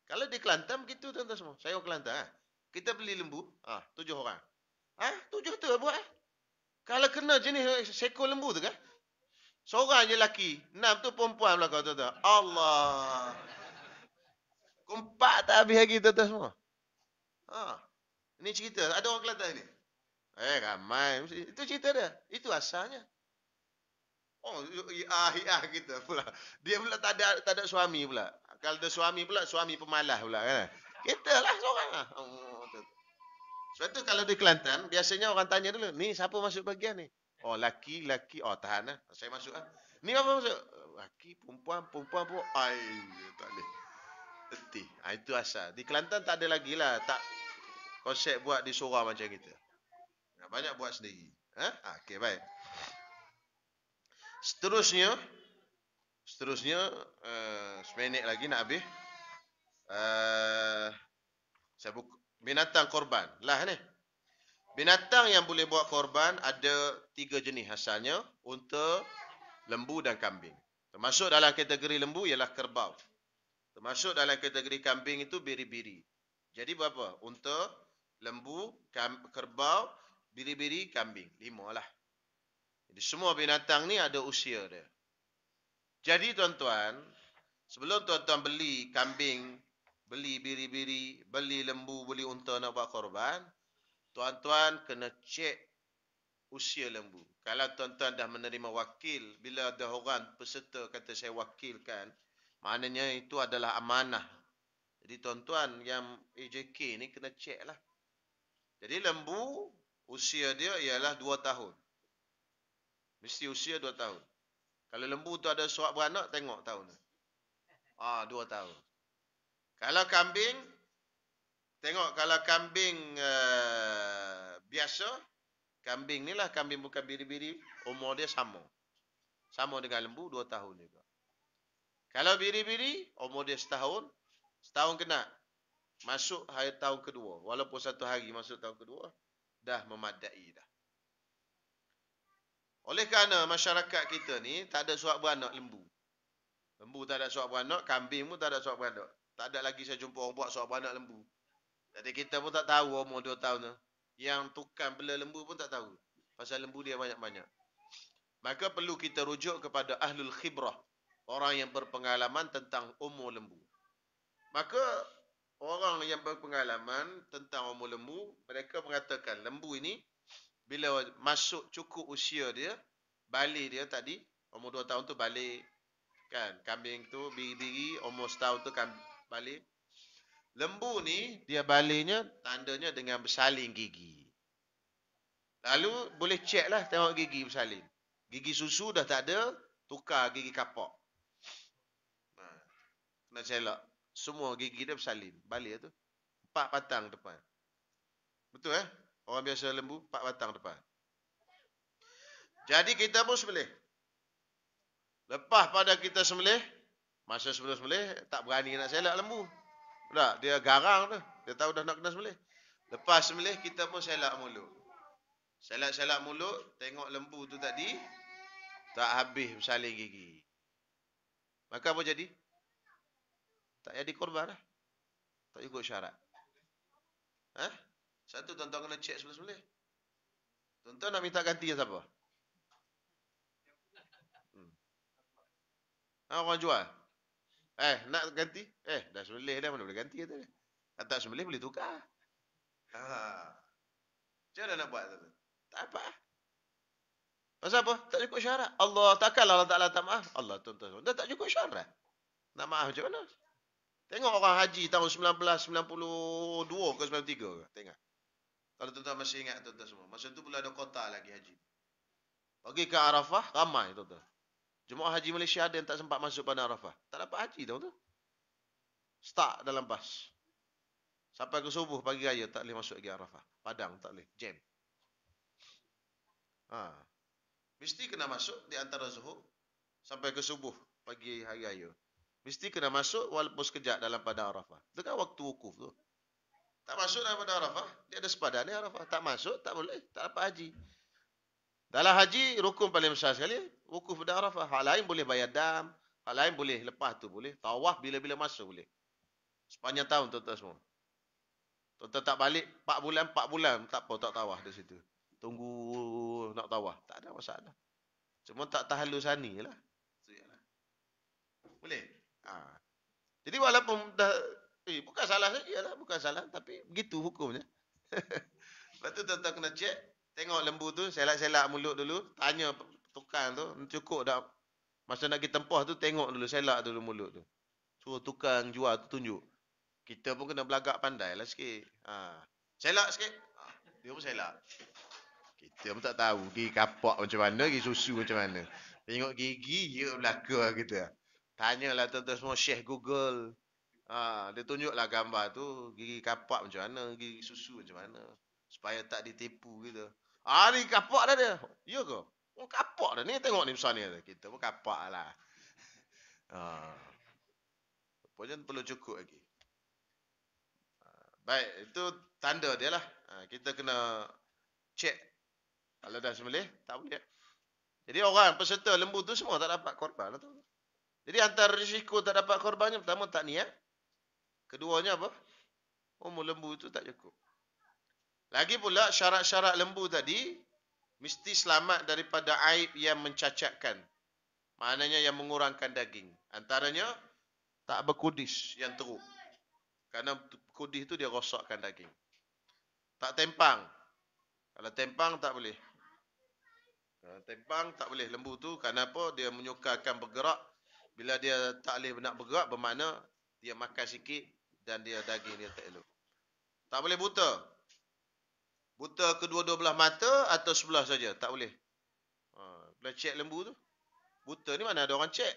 Kalau di Kelantan begitu tuan-tuan semua. Saya orang Kelantan. Kita beli lembu, 7 orang. 7 tu buat. Kalau kena jenis seekor lembu tu kan? Seorang je lelaki, 6 tu perempuan belakang tuan-tuan. Allah. Kumpak tak habis lagi tuan-tuan semua. Ini cerita, ada orang Kelantan ni. Ramai. Itu cerita dia. Itu asalnya. Kita pula. Dia pula tak ada suami pula. Kalau ada suami pula, suami pemalas pula kan. Kita lah seorang. Sebab tu kalau di Kelantan, biasanya orang tanya dulu, ni siapa masuk bagian ni? Laki. Tahan lah. Saya masuk lah. Ni apa masuk? Laki, perempuan pun. Tak boleh. Letih. Itu asal. Di Kelantan tak ada lagi lah. Tak konsep buat di surau macam kita. Banyak buat sendiri. Okey, baik. Seterusnya, seminit lagi nak habis. Saya buka. Binatang korban. Lah ni. Binatang yang boleh buat korban ada 3 jenis asalnya. Unta, lembu dan kambing. Termasuk dalam kategori lembu ialah kerbau. Termasuk dalam kategori kambing itu biri-biri. Jadi berapa? Unta, lembu, kerbau, biri-biri, kambing. 5 lah. Jadi semua binatang ni ada usia dia. Jadi tuan-tuan, sebelum tuan-tuan beli kambing, beli biri-biri, beli lembu, beli unta nak buat korban, tuan-tuan kena cek usia lembu. Kalau tuan-tuan dah menerima wakil, bila ada orang peserta kata saya wakilkan, maknanya itu adalah amanah. Jadi tuan-tuan yang AJK ni kena cek lah. Jadi lembu, usia dia ialah 2 tahun. Mesti usia 2 tahun. Kalau lembu tu ada suak beranak, tengok tahun. 2 tahun. Kalau kambing, tengok kalau kambing biasa, kambing ni lah, kambing bukan biri-biri, umur dia sama. Sama dengan lembu, 2 tahun juga. Kalau biri-biri, umur dia setahun, setahun kena. Masuk hari tahun kedua. Walaupun 1 hari masuk tahun kedua, dah memadai dah. Oleh kerana masyarakat kita ni tak ada suak beranak lembu. Lembu tak ada suak beranak, kambing pun tak ada suak beranak. Tak ada lagi saya jumpa orang buat suak beranak lembu. Jadi kita pun tak tahu umur 2 tahun tu. Yang tukang bela lembu pun tak tahu. Pasal lembu dia banyak-banyak. Maka perlu kita rujuk kepada ahlul khibrah. Orang yang berpengalaman tentang umur lembu. Maka orang yang berpengalaman tentang umur lembu, mereka mengatakan lembu ini bila masuk cukup usia dia, balik dia tadi, umur 2 tahun tu balik. Kan, kambing tu biri-biri, umur setahun tu kan balik. Lembu ni, dia baliknya, tandanya dengan bersalin gigi. Lalu, boleh cek lah tengok gigi bersalin. Gigi susu dah tak ada, tukar gigi kapak. Kena selak. Semua gigi dia bersalin. Balik tu. 4 batang depan. Betul Orang biasa lembu, 4 batang depan. Jadi kita pun sembelih. Lepas pada kita sembelih, masa sebelum sembelih, tak berani nak selak lembu. Tak, dia garang tu. Dia tahu dah nak kena sembelih. Lepas sembelih, kita pun selak mulut. Selak-selak mulut, tengok lembu tu tadi, tak habis bersalin gigi. Maka apa jadi? Tak jadi korban lah. Tak ikut syarat. Satu tuan-tuan kena cek sebelum-sebelum. Tuan-tuan nak minta ganti siapa? Orang jual. Nak ganti? Dah sembelih dah, mana boleh ganti kata dia. Tak sembelih boleh tukar. Macam mana nak buat tu? Tak apa. Pasal apa? Tak cukup syarat. Allah takkanlah Allah Ta'ala tak maaf. Allah tuan-tuan. Dah tak cukup syarat. Nak maaf macam mana? Tengok orang haji tahun 1992 ke 93 ke? Tengok. Kalau tuan-tuan masih ingat tuan-tuan semua. Masa tu belum ada kota lagi haji. Pergi ke Arafah, ramai tuan-tuan. Jemaah haji Malaysia ada yang tak sempat masuk pada Arafah. Tak dapat haji tuan-tuan. Stuck dalam bas. Sampai ke subuh pagi raya tak boleh masuk lagi Arafah. Padang tak boleh. Jam. Mesti kena masuk di antara zuhur sampai ke subuh pagi hari raya. Mesti kena masuk walaupun sekejap dalam padang Arafah. Itu kan waktu wukuf tu. Tak masuk dalam padang Arafah, dia ada sepadan di Arafah. Tak masuk, tak boleh. Tak dapat haji. Dalam haji, rukun paling besar sekali, wukuf pada Arafah. Hak lain boleh bayar dam. Hak lain boleh lepas tu boleh. Tawaf bila-bila masuk boleh. Sepanjang tahun tuan-tuan semua. Tuan-tuan tak balik 4 bulan. Tak apa, tak tawaf di situ. Tunggu nak tawaf. Tak ada masalah. Cuma tak tahalul sani lah. Boleh? Jadi walaupun dah, bukan salah saja lah. Bukan salah. Tapi begitu hukumnya. Lepas tu tuan-tuan kena cek. Tengok lembu tu, selak-selak mulut dulu. Tanya tukang tu, cukup dah. Masa nak pergi tempah tu, tengok dulu, selak dulu mulut tu. Suruh tukang jual tu tunjuk. Kita pun kena belagak pandai lah sikit. Selak sikit. Dia pun selak. Kita pun tak tahu gigi kapak macam mana, gigi susu macam mana. Tengok gigi, ya belakang kita. Tanyalah tuan-tuan semua Syekh Google. Dia tunjuklah gambar tu, gigi kapak macam mana, gigi susu macam mana. Supaya tak ditipu gitu. Ni kapak dah dia. Ya ke? Oh, kapak dah ni, tengok ni besar ni. Kita pun kapak lah. Rupanya perlu cukup lagi. Baik, itu tanda dia lah. Kita kena cek. Kalau dah sembelih, tak boleh. Jadi orang peserta lembu tu semua tak dapat korban lah tu. Jadi antara risiko tak dapat korbannya, pertama tak niat. Keduanya apa? Umur lembu itu tak cukup. Lagi pula syarat-syarat lembu tadi, mesti selamat daripada aib yang mencacatkan. Maknanya yang mengurangkan daging. Antaranya, tak berkudis yang teruk. Kerana kudis itu dia rosakkan daging. Tak tempang. Kalau tempang tak boleh. Tempang tak boleh lembu tu. Kenapa? Dia menyukarkan bergerak. Bila dia tak boleh nak bergerak, bermakna dia makan sikit dan dia daging dia tak elok. Tak boleh buta. Buta kedua-dua belah mata atau sebelah saja. Tak boleh. Bila cek lembu tu. Buta ni mana ada orang cek.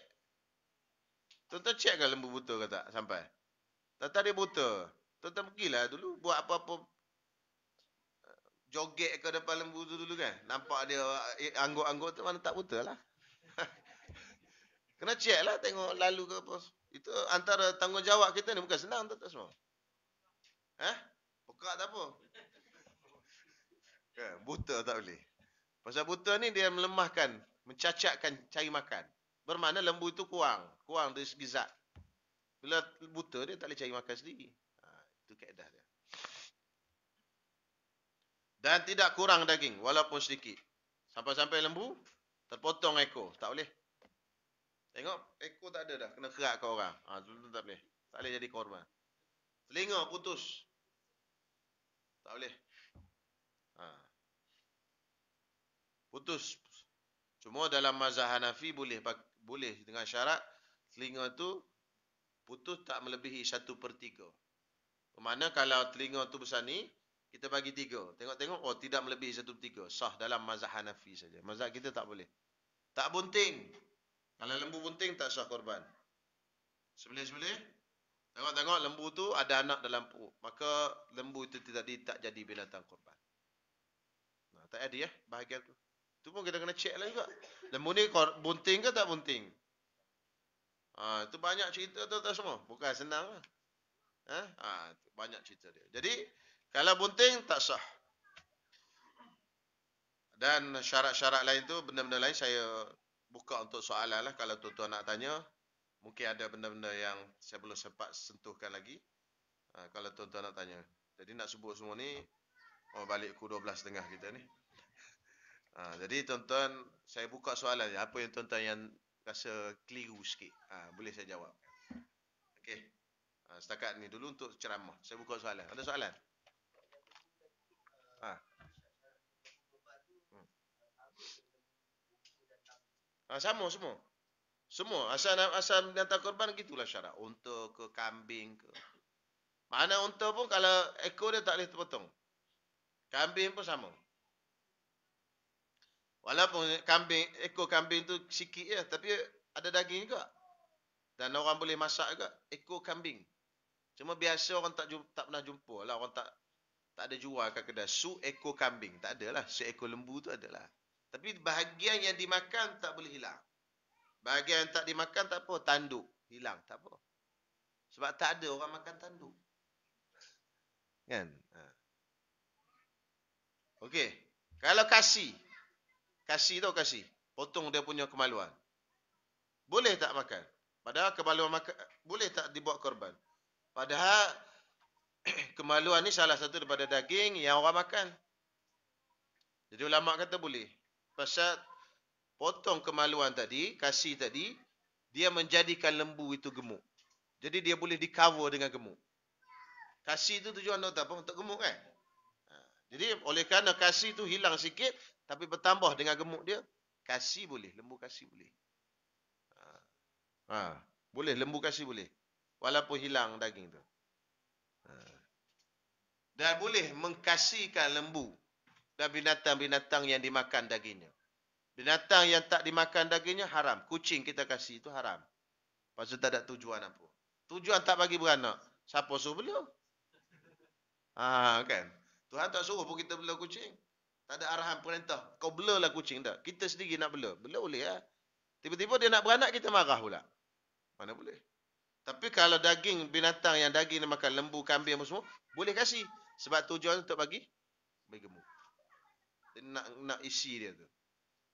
Tuan-tuan cek kan lembu buta ke tak sampai? Tak dia buta. Tuan-tuan pergilah dulu buat apa-apa joget ke depan lembu tu dulu kan. Nampak dia angguk-angguk tu mana tak buta lah. Kena cek lah tengok lalu ke apa. Itu antara tanggungjawab kita ni bukan senang tuan-tuan semua. Pekak tak apa. Buta tak boleh. Pasal buta ni dia melemahkan, mencacatkan cari makan. Bermakna lembu itu kurang dari segi zat. Bila buta dia tak boleh cari makan sendiri. Itu kaedah dia. Dan tidak kurang daging walaupun sedikit. Sampai-sampai lembu terpotong ekor, tak boleh. Tengok ekor tak ada dah, kena kerat ke orang. Itu tak boleh. Tak boleh jadi korban. Telinga putus. Tak boleh. Putus. Cuma dalam mazhab Hanafi boleh dengan syarat telinga tu putus tak melebihi 1/3. Bermakna kalau telinga tu besar ni, kita bagi 3. Tengok-tengok, tidak melebihi 1/3. Sah dalam mazhab Hanafi saja. Mazhab kita tak boleh. Tak bunting. Kalau lembu bunting tak sah korban. Sembelih-sembelih. Tengok-tengok lembu tu ada anak dalam perut. Maka lembu itu tak jadi binatang korban. Tak ada bahagian tu. Tu pun kita kena cek lah juga. Lembu ni bunting ke tak bunting? Itu banyak cerita tu semua. Bukan senang lah. Banyak cerita dia. Jadi, kalau bunting tak sah. Dan syarat-syarat lain tu, benda-benda lain saya buka untuk soalan lah. Kalau tuan-tuan nak tanya, mungkin ada benda-benda yang saya belum sempat sentuhkan lagi. Kalau tuan-tuan nak tanya. Jadi nak sebut semua ni, balik pukul 12.30 kita ni. Jadi tuan-tuan, saya buka soalan. Apa yang tuan-tuan yang rasa keliru sikit, boleh saya jawab. Okey. Setakat ni dulu untuk ceramah. Saya buka soalan. Ada soalan? Sama semua. Semua. Asal binatang korban gitulah syarat. Unta ke, kambing ke. Mana unta pun kalau ekor dia tak boleh terpotong. Kambing pun sama. Walaupun ekor kambing tu sikit je, tapi ada daging juga. Dan orang boleh masak juga ekor kambing. Cuma biasa orang tak pernah jumpa lah. Orang tak ada jual kat kedai su ekor kambing. Tak ada lah. Seekor lembu tu adalah. Tapi bahagian yang dimakan tak boleh hilang. Bahagian yang tak dimakan tak apa. Tanduk. Hilang. Tak apa. Sebab tak ada orang makan tanduk. Kan? Okey. Kalau kasih. Kasih tau kasih. Potong dia punya kemaluan. Boleh tak makan? Padahal kemaluan makan. Boleh tak dibuat korban? Padahal kemaluan ni salah satu daripada daging yang orang makan. Jadi ulama kata boleh. Pasal potong kemaluan tadi, kasih tadi, dia menjadikan lembu itu gemuk. Jadi dia boleh di-cover dengan gemuk. Kasih itu tujuan apa? Untuk gemuk kan? Jadi oleh kerana kasih itu hilang sikit, tapi bertambah dengan gemuk dia, kasih boleh. Lembu kasih boleh. Boleh, lembu kasih boleh. Walaupun hilang daging tu. Dan boleh mengkasihkan lembu dan binatang-binatang yang dimakan dagingnya. Binatang yang tak dimakan dagingnya haram. Kucing kita kasih itu haram. Pasal tak ada tujuan apa. Tujuan tak bagi beranak. Siapa suruh bela? Kan? Tuhan tak suruh pun kita bela kucing. Tak ada arahan perintah. Kau belalah kucing tak. Kita sendiri nak bela. Bela boleh lah. Tiba-tiba dia nak beranak, kita marah pula. Mana boleh. Tapi kalau daging binatang yang daging dia makan lembu, kambing apa semua, boleh kasih. Sebab tujuan untuk bagi gemuk. Dia nak isi dia tu.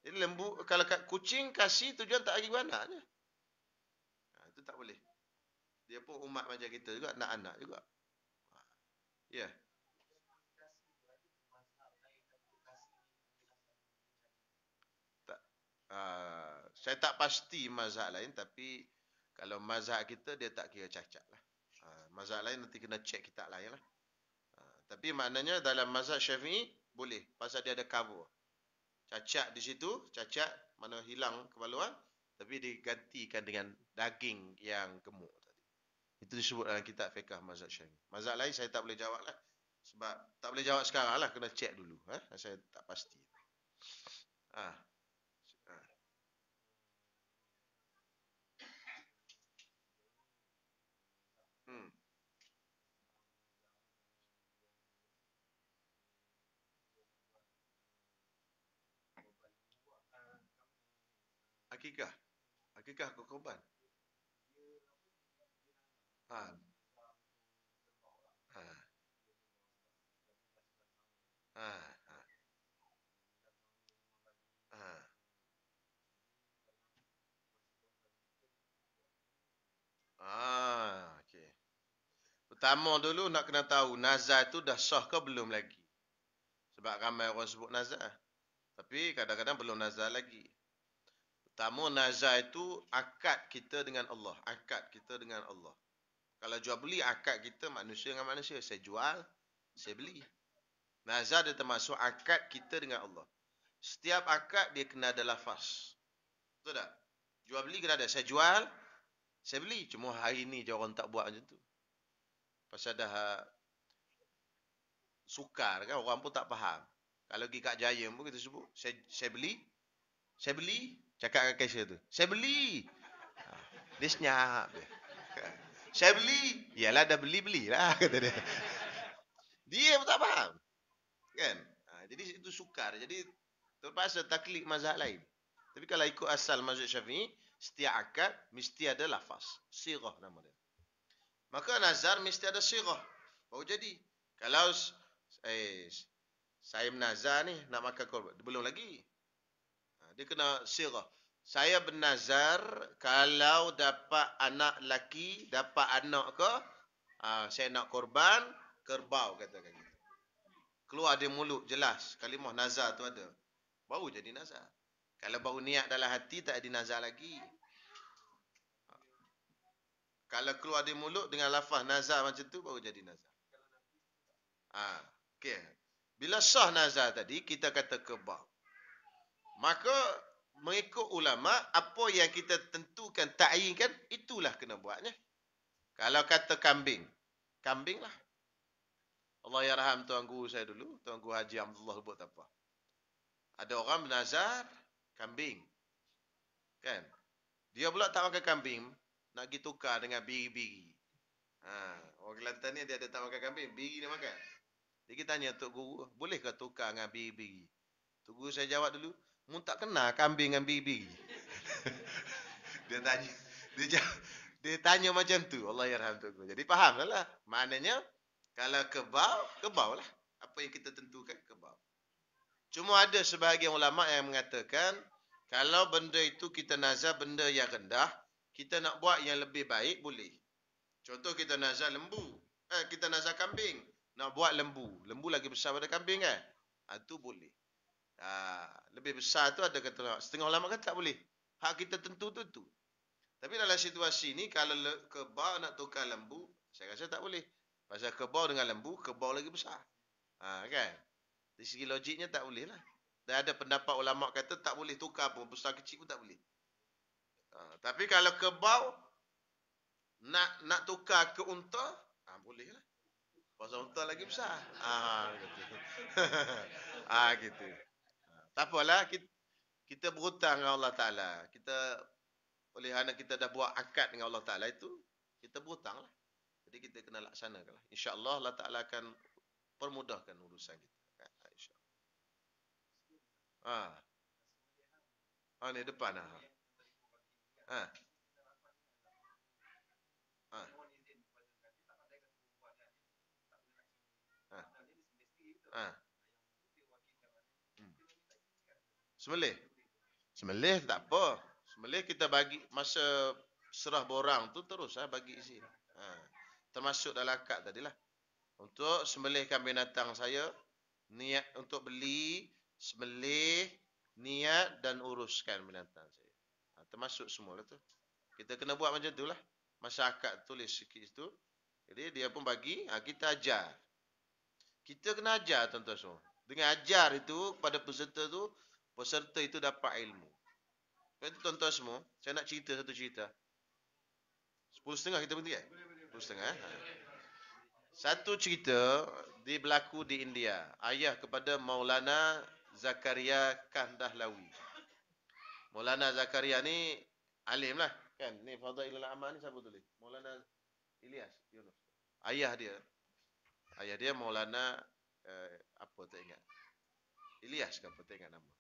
Jadi lembu, kalau kucing kasih tujuan tak bagi anak je. Itu tak boleh. Dia pun umat macam kita juga, nak anak juga. Ya. Yeah. Tak. Saya tak pasti mazhab lain, tapi kalau mazhab kita dia tak kira cacat lah. Mazhab lain nanti kena check kita lain lah. Tapi maknanya dalam mazhab Syafi'i boleh, pasal dia ada cover. Cacat di situ, cacat mana hilang kebaluan, tapi digantikan dengan daging yang gemuk tadi. Itu disebut dalam kitab fiqh mazhab Syafi'i. Mazhab lain saya tak boleh jawab lah. Sebab tak boleh jawab sekarang lah, kena check dulu. Saya tak pasti. Ah. Hmm. Akikah. Akikah ke korban. Ha. Ha. Ha. Ha. Okey. Pertama dulu nak kena tahu nazar tu dah sah ke belum lagi. Sebab ramai orang sebut nazar. Tapi kadang-kadang belum nazar lagi. Pertama nazar itu akad kita dengan Allah. Akad kita dengan Allah. Kalau jual beli akad kita manusia dengan manusia. Saya jual, saya beli. Nazar dia termasuk akad kita dengan Allah. Setiap akad dia kena ada lafaz. Betul tak? Jual beli kena ada. Saya jual, saya beli. Cuma hari ni je orang tak buat macam tu. Pasal dah sukar kan, orang pun tak faham. Kalau pergi kat Giant pun kita sebut, saya beli, cakap dengan cashier tu, saya beli. Dia senyap dia. Saya beli. Yalah dah beli-belilah kata dia. Dia pun tak faham. Kan? Jadi itu sukar. Jadi terpaksa taklid mazhab lain. Tapi kalau ikut asal mazhab Syafi'i, setiap akad mesti ada lafaz. Sirah nama dia. Maka nazar mesti ada sirah. Baru jadi. Kalau eh, saya menazar ni nak makan korban. Belum lagi. Dia kena sirah. Saya bernazar kalau dapat anak laki, dapat anak ke, saya nak korban kerbau katakan gitu. Keluar dia mulut jelas kalimah nazar tu ada. Baru jadi nazar. Kalau baru niat dalam hati tak ada nazar lagi. Kalau keluar di mulut dengan lafaz nazar macam tu baru jadi nazar. Okey. Bila sah nazar tadi kita kata kerbau. Maka mengikut ulama apa yang kita tentukan ta'yinkan itulah kena buatnya. Kalau kata kambing, kambing lah. Allah yarham tuan guru saya dulu, tuan guru Haji Abdullah sebut apa? Ada orang bernazar kambing. Kan? Dia pula tak makan kambing, nak pergi tukar dengan biri-biri. Orang Kelantan ni dia ada tak makan kambing, biri dia makan. Dia kita tanya Tok Guru, bolehkah tukar dengan biri-biri? Tok Guru saya jawab dulu, mu tak kenal kambing dengan biri-biri. Dia tanya, dia tanya macam tu. Allah yarham Tok Guru. Jadi faham lah. Maknanya, kalau kebau, kebau lah. Apa yang kita tentukan, kebau. Cuma ada sebahagian ulama yang mengatakan, kalau benda itu kita nazar benda yang rendah, kita nak buat yang lebih baik, boleh. Contoh kita nazar lembu. Kita nazar kambing. Nak buat lembu. Lembu lagi besar pada kambing kan? Itu boleh. Lebih besar tu ada kata setengah ulama kata tak boleh. Hak kita tentu tu. Tapi dalam situasi ni kalau kebau nak tukar lembu, saya rasa tak boleh. Pasal kebau dengan lembu, kebau lagi besar. Kan? Dari segi logiknya tak boleh lah. Dan ada pendapat ulama kata tak boleh tukar pun, besar kecil pun tak boleh. Tapi kalau kebau nak tukar ke unta, boleh lah. Pasal unta lagi besar. Gitu. Gitu. Tak apalah, kita berhutang dengan Allah Ta'ala. Kita, oleh kerana kita dah buat akad dengan Allah Ta'ala itu, kita berhutang lah. Jadi kita kena laksanakan lah. InsyaAllah Allah Ta'ala akan permudahkan urusan kita. InsyaAllah. Ni depan. Ha. Hmm. Sembelih. Sembelih tak apa. Sembelih kita bagi masa serah borang tu terus bagi isi. Ha. Termasuk dalam akad tadilah. Untuk sembelihkan binatang saya, niat untuk beli, sembelih, niat dan uruskan binatang saya. Termasuk semua lah tu. Kita kena buat macam tu lah. Masyarakat tulis sikit tu. Jadi dia pun bagi, kita ajar. Kita kena ajar tuan-tuan semua. Dengan ajar itu kepada peserta itu dapat ilmu. Sebab itu tuan-tuan semua, saya nak cerita satu cerita. 10.30 kita berhenti kan? 10.30. Satu cerita berlaku di India. Ayah kepada Maulana Zakaria Kandahlawi. Maulana Zakaria ni alim lah. Kan? Ni Fadailul Amal ni siapa tulis? Maulana Ilyas Yunus. Ayah dia. Ayah dia Maulana apa tak ingat. Ilyas ke apa tak ingat nama.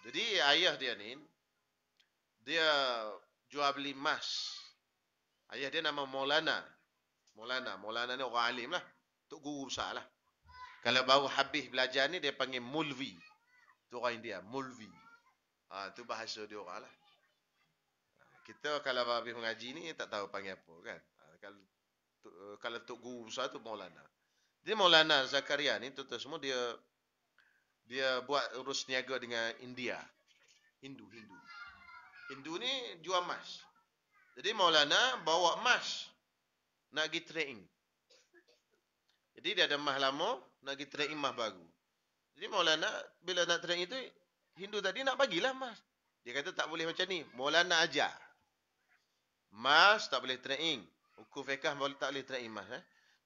Jadi ayah dia ni dia jual beli emas. Ayah dia nama Maulana. Maulana ni orang alim lah. Tok guru besar lah. Kalau baru habis belajar ni dia panggil Mulvi. Tu orang India, Mulvi. Tu bahasa dia orang lah. Kita kalau habis mengaji ni tak tahu panggil apa kan. Kalau tok guru besar tu Maulana. Jadi Maulana Zakaria ni tuan-tuan semua dia buat urus niaga dengan India. Hindu ni jual emas. Jadi Maulana bawa emas nak pergi trading. Jadi dia ada emas lama nak pergi trading emas baru. Jadi Maulana bila nak trading itu Hindu tadi nak bagilah emas. Dia kata tak boleh macam ni. Maulana ajar. Emas tak boleh trading. Hukum fiqh tak boleh trading emas.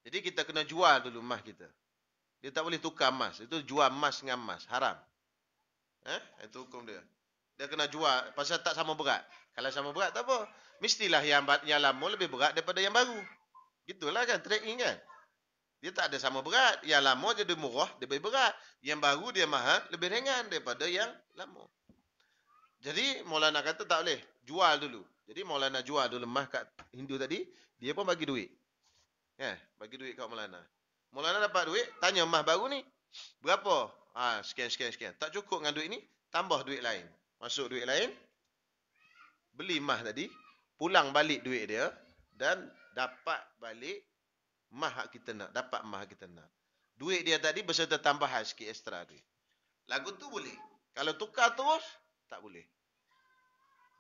Jadi kita kena jual dulu emas kita. Dia tak boleh tukar emas. Itu jual emas dengan emas. Haram. Itu hukum dia. Dia kena jual. Pasal tak sama berat. Kalau sama berat tak apa. Mestilah yang lama lebih berat daripada yang baru. Gitulah kan trading kan. Dia tak ada sama berat. Yang lama jadi murah, dia lebih berat. Yang baru dia mahal, lebih ringan daripada yang lama. Jadi Maulana kata tak boleh. Jual dulu. Jadi Maulana jual dulu emas kat Hindu tadi. Dia pun bagi duit. Bagi duit kat Maulana. Maulana dapat duit. Tanya emas baru ni. Berapa? Sekian. Tak cukup dengan duit ni. Tambah duit lain. Masuk duit lain. Beli emas tadi. Pulang balik duit dia. Dan dapat balik emas kita nak. Dapat emas kita nak. Duit dia tadi berserta tambahan sikit ekstra duit. Lagu tu boleh. Kalau tukar terus, tak boleh.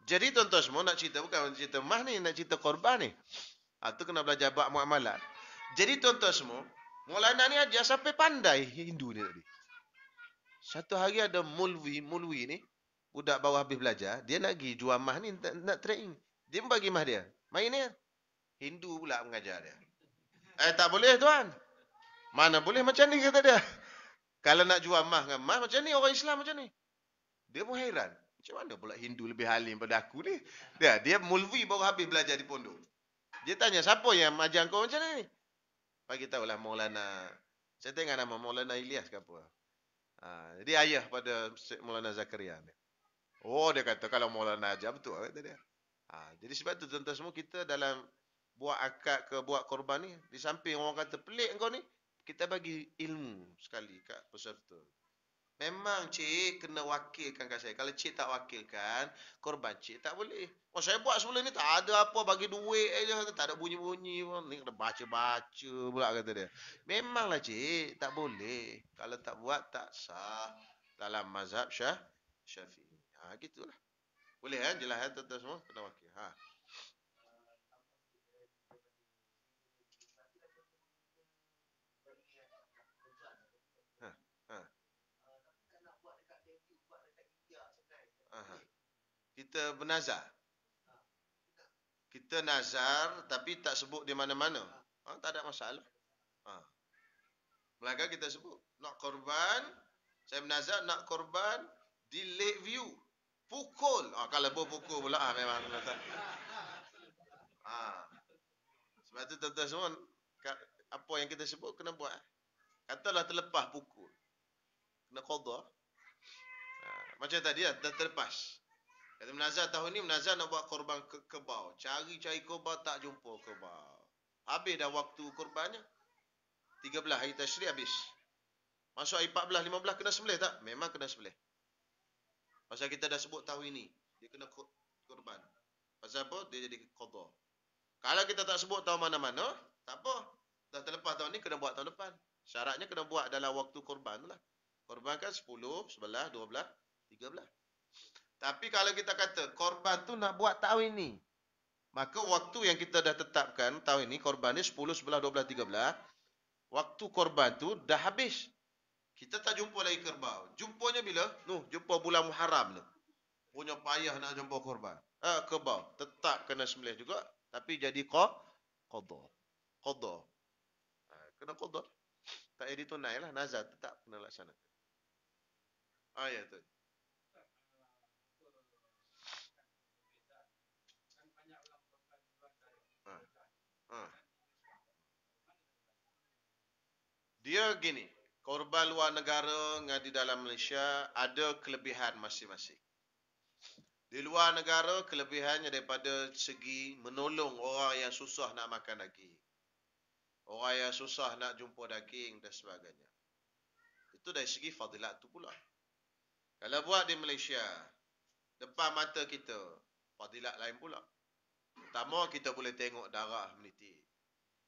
Jadi tuan-tuan semua nak cerita, bukan cerita emas ni, nak cerita korban ni. Tu kena belajar bab muamalat. Jadi tuan-tuan semua, Maulana ni ajar sampai pandai Hindu ni tadi. Satu hari ada mulwi ni, budak baru habis belajar, dia nak pergi jual emas ni, nak trading. Dia pun bagi emas dia. Main ni. Hindu pula mengajar dia. Tak boleh tuan. Mana boleh macam ni kata dia. Kalau nak jual emas dengan emas macam ni, orang Islam macam ni. Dia pun heran. Macam mana pula Hindu lebih alim pada aku ni? Dia mulwi baru habis belajar di pondok. Dia tanya, siapa yang ajar kau macam ni? Bagi tahulah Maulana. Saya tengok nama Maulana Ilyas ke apa. Jadi ayah pada Maulana Zakaria ni. Dia kata kalau Maulana ajar betul kata dia. Jadi sebab tu tuan-tuan semua kita dalam buat akad ke buat korban ni, di samping orang kata pelik kau ni, kita bagi ilmu sekali kat peserta. Memang cik kena wakilkan kat saya. Kalau cik tak wakilkan, korban cik tak boleh. Saya buat sebelum ni tak ada apa, bagi duit aja, tak ada bunyi-bunyi pun. Ni kena baca-baca pula kata dia. Memanglah cik, tak boleh. Kalau tak buat tak sah dalam mazhab Syafi'i. Gitulah. Boleh jelas tuan-tuan semua kena wakil. Kita bernazar. Kita nazar tapi tak sebut di mana-mana. Tak ada masalah. Melainkan kita sebut nak korban, saya bernazar nak korban di Lakeview. Pukul. Kalau berpukul pula memang nazar. Sebab tu tuan-tuan semua apa yang kita sebut kena buat. Katalah terlepas pukul. Kena qada. Macam tadi dah terlepas. Kata menazar tahun ni, menazar nak buat korban kebau. Cari-cari korban tak jumpa kebau. Habis dah waktu korbannya. 13 hari Tashrik habis. Masuk hari 14, 15 kena sembelih tak? Memang kena sembelih. Pasal kita dah sebut tahun ini, dia kena korban. Pasal apa? Dia jadi qada. Kalau kita tak sebut tahun mana-mana, tak apa. Dah terlepas tahun ni, kena buat tahun depan. Syaratnya kena buat dalam waktu korban tu lah. Korban kan 10, 11, 12, 13. Tapi kalau kita kata korban tu nak buat tahun ini, maka waktu yang kita dah tetapkan tahun ini, korban ni 10, 11, 12, 13, waktu korban tu dah habis. Kita tak jumpa lagi kerbau. Jumpanya bila? Jumpa bulan Muharram tu. Punya payah nak jumpa korban. Kerbau. Tetap kena sembelih juga. Tapi jadi qada. Qada. Kena qada. Tak jadi tunai lah. Nazar tetap kena laksanakan. Ya tu. Dia gini. Korban luar negara dengan di dalam Malaysia ada kelebihan masing-masing. Di luar negara, kelebihannya daripada segi menolong orang yang susah nak makan daging. Orang yang susah nak jumpa daging dan sebagainya. Itu dari segi fadilat tu pula. Kalau buat di Malaysia, depan mata kita, fadilat lain pula. Pertama, kita boleh tengok darah meniti.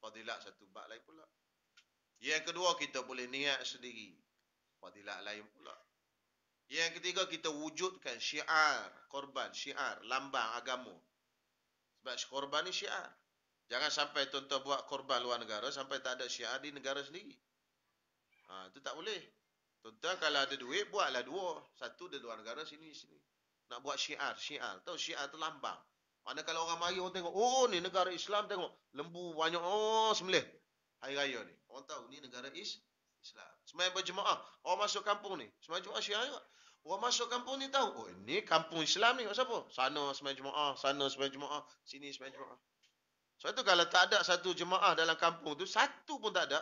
Fadilat satu bab lain pula. Yang kedua, kita boleh niat sendiri. Fadilat lain pula. Yang ketiga, kita wujudkan syiar korban, syiar, lambang agama. Sebab korban ni syiar. Jangan sampai tuan-tuan buat korban luar negara sampai tak ada syiar di negara sendiri. Itu tak boleh. Tuan-tuan kalau ada duit, buatlah dua. Satu di luar negara, sini. Nak buat syiar. Tahu syiar tu lambang. Mana kalau orang mari, orang tengok, ni negara Islam, tengok. Lembu banyak, sembelih. Hari raya ni. Orang tahu, ni negara Islam. Sembahyang berjemaah. Orang masuk kampung ni. Sembahyang Jumaat syiar juga. Orang masuk kampung ni tahu, ini kampung Islam ni. Siapa? Sana sembahyang Jumaat, sana sembahyang Jumaat, sini sembahyang Jumaat. Sebab tu kalau tak ada satu jemaah dalam kampung tu, satu pun tak ada,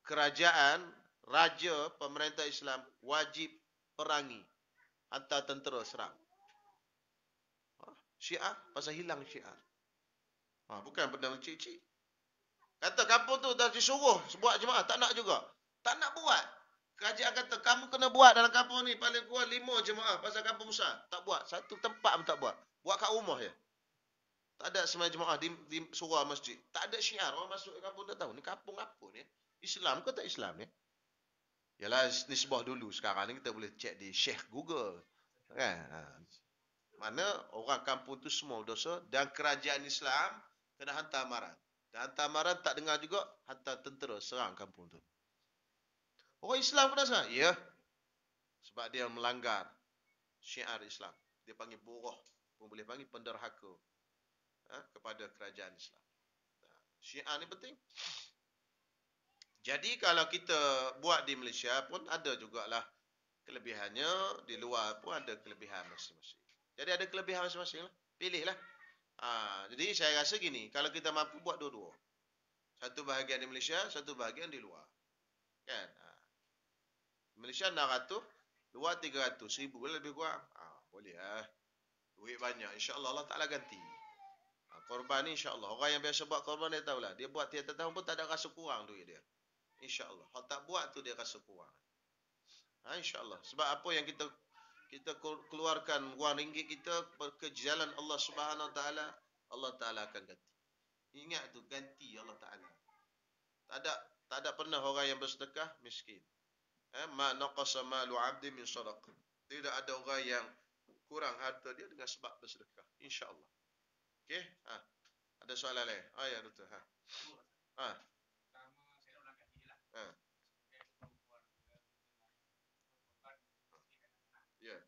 kerajaan, raja, pemerintah Islam wajib perangi. Hantar tentera serang. Syiar, pasal hilang syiar. Bukan benda cik-cik. Kata kampung tu dah disuruh buat jemaah, tak nak juga. Tak nak buat. Kerajaan kata, kamu kena buat dalam kampung ni paling kurang 5 jemaah pasal kampung besar. Tak buat. Satu tempat pun tak buat. Buat kat rumah je. Tak ada sembahyang jemaah di surau masjid. Tak ada syiar. Orang masuk ke kampung tak tahu. Ni kampung apa ni? Islam ke tak Islam ni? Yalah, nisbah dulu. Sekarang ni kita boleh cek di Syekh Google. Kan? Mana orang kampung tu semua dosa. Dan kerajaan Islam kena hantar amaran. Dan hantar amaran tak dengar juga, hantar tentera serang kampung tu. Orang Islam kena serang? Ya. Sebab dia melanggar syiar Islam. Dia panggil buruh. Pun boleh panggil penderhaka. Kepada kerajaan Islam. Syiar ni penting. Jadi kalau kita buat di Malaysia pun ada jugalah kelebihannya. Di luar pun ada kelebihan masing-masing. Jadi ada kelebihan masing-masing lah. Pilihlah. Jadi saya rasa gini. Kalau kita mampu buat dua-dua. Satu bahagian di Malaysia, satu bahagian di luar. Kan? Malaysia 600, luar 300. 1,000 lebih kurang. Boleh lah. Duit banyak. InsyaAllah Allah Ta'ala ganti. Korban ni insyaAllah. Orang yang biasa buat korban dia tahulah. Dia buat tiap tahun pun tak ada rasa kurang duit dia. InsyaAllah. Kalau tak buat tu dia rasa kurang. InsyaAllah. Sebab apa yang kita keluarkan wang ringgit kita ke jalan Allah Subhanahu Wa Ta'ala, Allah Ta'ala akan ganti. Ingat tu, ganti Allah Ta'ala. Tak ada pernah orang yang bersedekah miskin. Ma naqasa malu 'abdin min sadaqah. Tidak ada orang yang kurang harta dia dengan sebab bersedekah. InsyaAllah. Okey? Ada soalan lain? Ya, betul. Ya.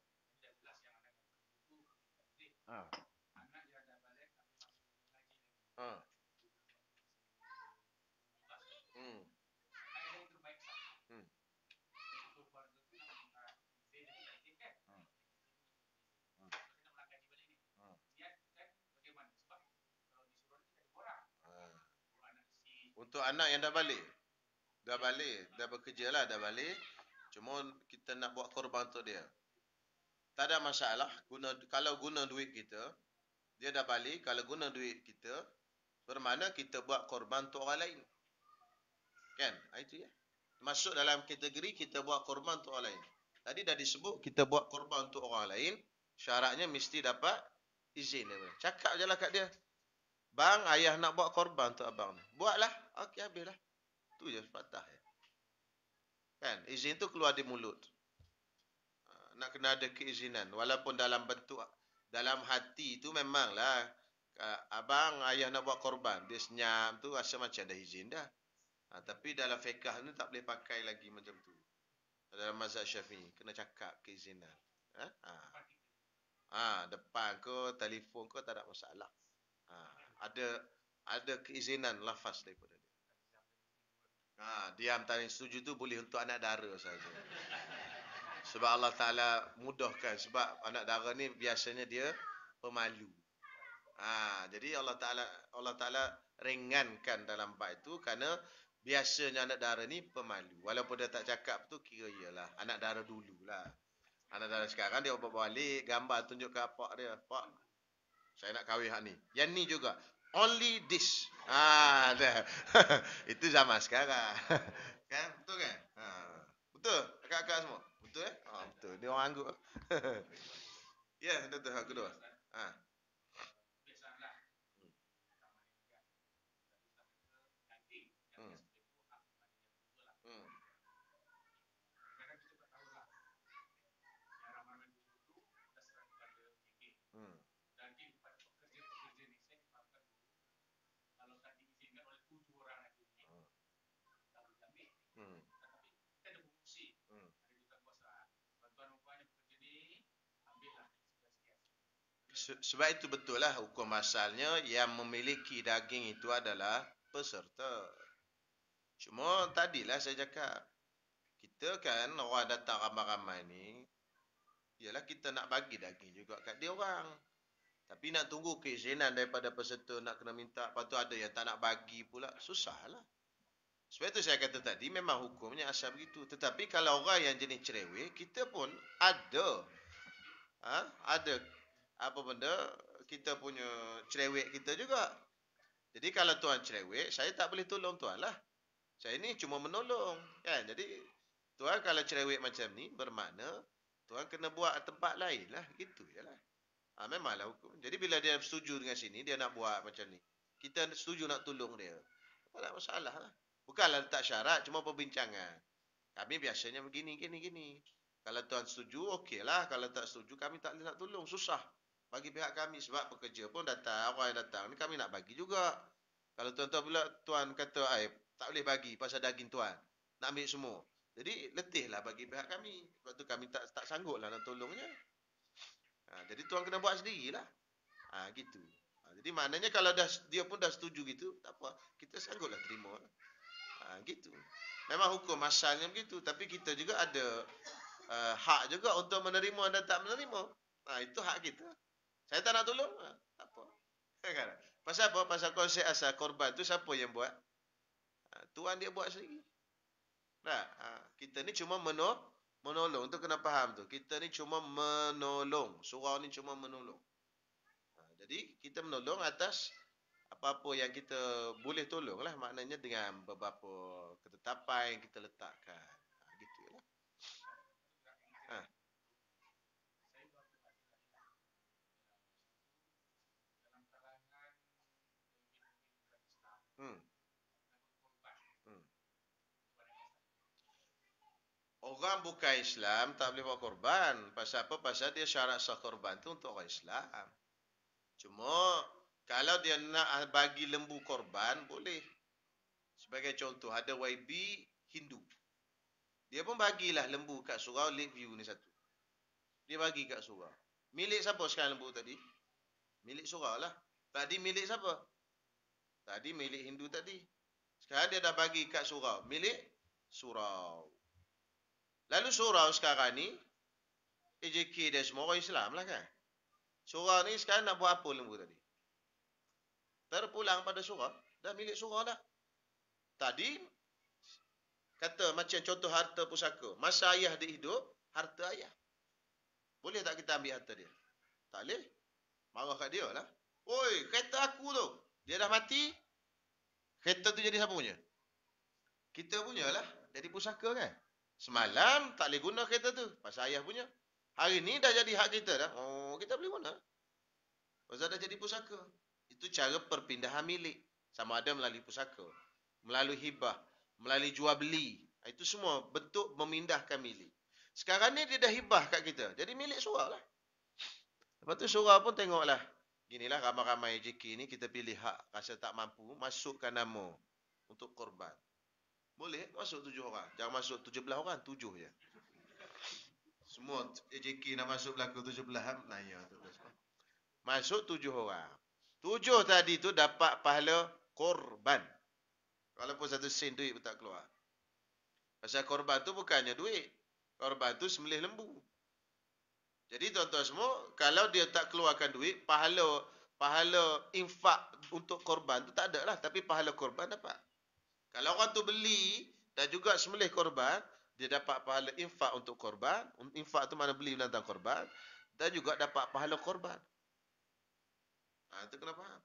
Untuk anak yang dah balik. Dah bekerja lah, dah balik. Cuma kita nak buat korban untuk dia. Tak ada masalah. Kalau guna duit kita, dia dah balik. Kalau guna duit kita, bermakna kita buat korban untuk orang lain. Kan? Itu ya. Masuk dalam kategori kita buat korban untuk orang lain. Tadi dah disebut kita buat korban untuk orang lain, syaratnya mesti dapat izin dia. Cakap je lah kat dia. Bang, ayah nak buat korban untuk abang ni. Buatlah. Okey, habislah. Tu je sepatah. Kan? Izin tu keluar di mulut. Nak kena ada keizinan. Walaupun dalam bentuk, dalam hati tu memanglah, abang, ayah nak buat korban. Dia senyap tu rasa macam ada izin dah. Tapi dalam fiqah ni tak boleh pakai lagi macam tu. Dalam mazhab Syafi'i kena cakap keizinan. Depan ko, telefon ko tak ada masalah. Ada ada keizinan lafaz daripada dia. Diam tak setuju tu boleh untuk anak dara saja. Sebab Allah Taala mudahkan, sebab anak dara ni biasanya dia pemalu. Jadi Allah Taala ringankan dalam bab itu kerana biasanya anak dara ni pemalu. Walaupun dia tak cakap tu kira iyalah anak dara dululah. Anak dara sekarang dia bawa balik gambar tunjuk ke pak dia. Pak, saya nak kahwin hak ni. Yang ni juga. Only this. Dah. Itu zaman sekarang. Kan? Betul kan? Betul. Akak-akak semua. Betul betul. Dia orang angguk. Ya, betul. Kedua. Sebab itu betul lah hukum asalnya yang memiliki daging itu adalah peserta. Cuma tadilah saya cakap, kita kan orang datang ramai-ramai ni, ialah kita nak bagi daging juga kat dia orang. Tapi nak tunggu keizinan daripada peserta, nak kena minta, lepas tu ada yang tak nak bagi pula, susah lah. Sebab itu saya kata tadi, memang hukumnya asal begitu. Tetapi kalau orang yang jenis cerewet, kita pun ada. Ada apa benda, kita punya cerewet kita juga. Jadi kalau tuan cerewet, saya tak boleh tolong tuan lah. Saya ni cuma menolong. Kan? Jadi, tuan kalau cerewet macam ni, bermakna tuan kena buat tempat lain lah. Gitu je lah. Memanglah hukum. Jadi bila dia setuju dengan sini, dia nak buat macam ni. Kita setuju nak tolong dia. Tak ada masalah lah. Bukanlah letak syarat, cuma perbincangan. Kami biasanya begini, gini. Kalau tuan setuju, okey lah. Kalau tak setuju, kami tak boleh nak tolong. Susah. Bagi pihak kami. Sebab pekerja pun datang, orang yang datang ni kami nak bagi juga. Kalau tuan-tuan pula, tuan kata, tak boleh bagi pasal daging tuan. Nak ambil semua. Jadi, letihlah bagi pihak kami. Sebab tu kami tak sanggup lah nak tolongnya. Jadi, tuan kena buat sendirilah. Gitu. Jadi, maknanya kalau dia pun dah setuju gitu, tak apa. Kita sangguplah terima. Gitu. Memang hukum asalnya begitu. Tapi kita juga ada hak juga untuk menerima dan tak menerima. Itu hak kita. Saya tak nak tolong, tak apa. Kan? Pasal apa? Pasal konsep asal korban tu siapa yang buat? Tuan dia buat sendiri. Kita ni cuma menolong. Tu kena faham tu. Kita ni cuma menolong. Surau ni cuma menolong. Jadi kita menolong atas apa-apa yang kita boleh tolong lah. Maknanya dengan beberapa ketetapan yang kita letakkan. Gitu lah. Orang bukan Islam tak boleh buat korban. Pasal apa? Pasal dia syarat sah korban tu untuk orang Islam. Cuma kalau dia nak bagi lembu korban, boleh. Sebagai contoh, ada YB Hindu. Dia pun bagilah lembu kat surau Lakeview ni satu. Dia bagi kat surau. Milik siapa sekarang lembu tadi? Milik surau lah. Tadi milik siapa? Tadi milik Hindu tadi. Sekarang dia dah bagi kat surau. Milik surau. Lalu surau sekarang ni, AJK dia semua orang Islam lah kan. Surau ni sekarang nak buat apa lembu tadi? Terpulang pada surau. Dah milik surau dah. Tadi, kata macam contoh harta pusaka. Masa ayah dia hidup, harta ayah. Boleh tak kita ambil harta dia? Tak boleh. Marah kat dia lah. Oi, kereta aku tu. Dia dah mati. Kereta tu jadi siapa punya? Kita punya lah. Jadi pusaka kan. Semalam tak boleh guna kereta tu. Pasal ayah punya. Hari ni dah jadi hak kita dah. Oh, kita boleh guna. Pasal dah jadi pusaka. Itu cara perpindahan milik. Sama ada melalui pusaka. Melalui hibah. Melalui jual beli. Itu semua bentuk memindahkan milik. Sekarang ni dia dah hibah kat kita. Jadi milik surah lah. Lepas tu surah pun tengoklah. Ginilah ramai-ramai JK ni kita pilih hak. Rasa tak mampu. Masukkan nama. Untuk korban. Boleh masuk 7 orang. Jangan masuk 17 orang. 7 je. Semua JK nak masuk belakang 17. Nah ya. Masuk 7 orang. 7 tadi tu dapat pahala korban. Walaupun satu sen duit pun tak keluar. Pasal korban tu bukannya duit. Korban tu sembelih lembu. Jadi tuan-tuan semua, kalau dia tak keluarkan duit, pahala infak untuk korban tu tak ada lah. Tapi pahala korban dapat. Kalau orang tu beli dan juga sembelih korban, dia dapat pahala infak untuk korban. Infak tu mana beli binatang korban. Dan juga dapat pahala korban. Itu kena faham.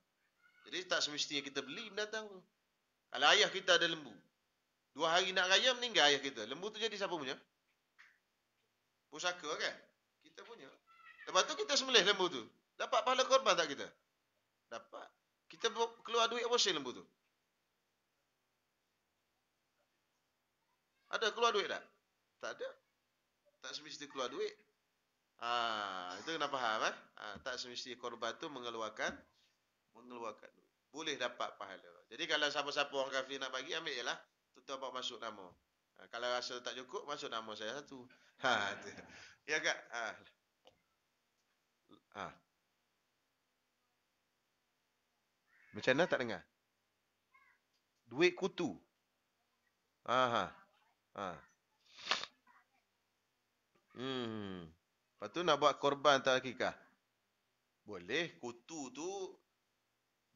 Jadi tak semestinya kita beli binatang tu. Kalau ayah kita ada lembu. 2 hari nak raya meninggal ayah kita. Lembu tu jadi siapa punya? Pusaka kan? Kita punya. Lepas tu kita sembelih lembu tu. Dapat pahala korban tak kita? Dapat. Kita keluar duit apa sen lembu tu? Ada keluar duit tak? Tak ada. Tak semestinya keluar duit. Itu kena faham tak semestinya korban tu mengeluarkan duit. Boleh dapat pahala. Jadi kalau siapa-siapa orang kafir nak bagi, ambil je lah. Tuan bawa masuk nama. Kalau rasa tak cukup, masuk nama saya satu. Tu. Ya kak? Macam mana tak dengar? Duit kutu. Ha. Lepas tu nak buat korban tak akikah? Boleh. Kutu tu,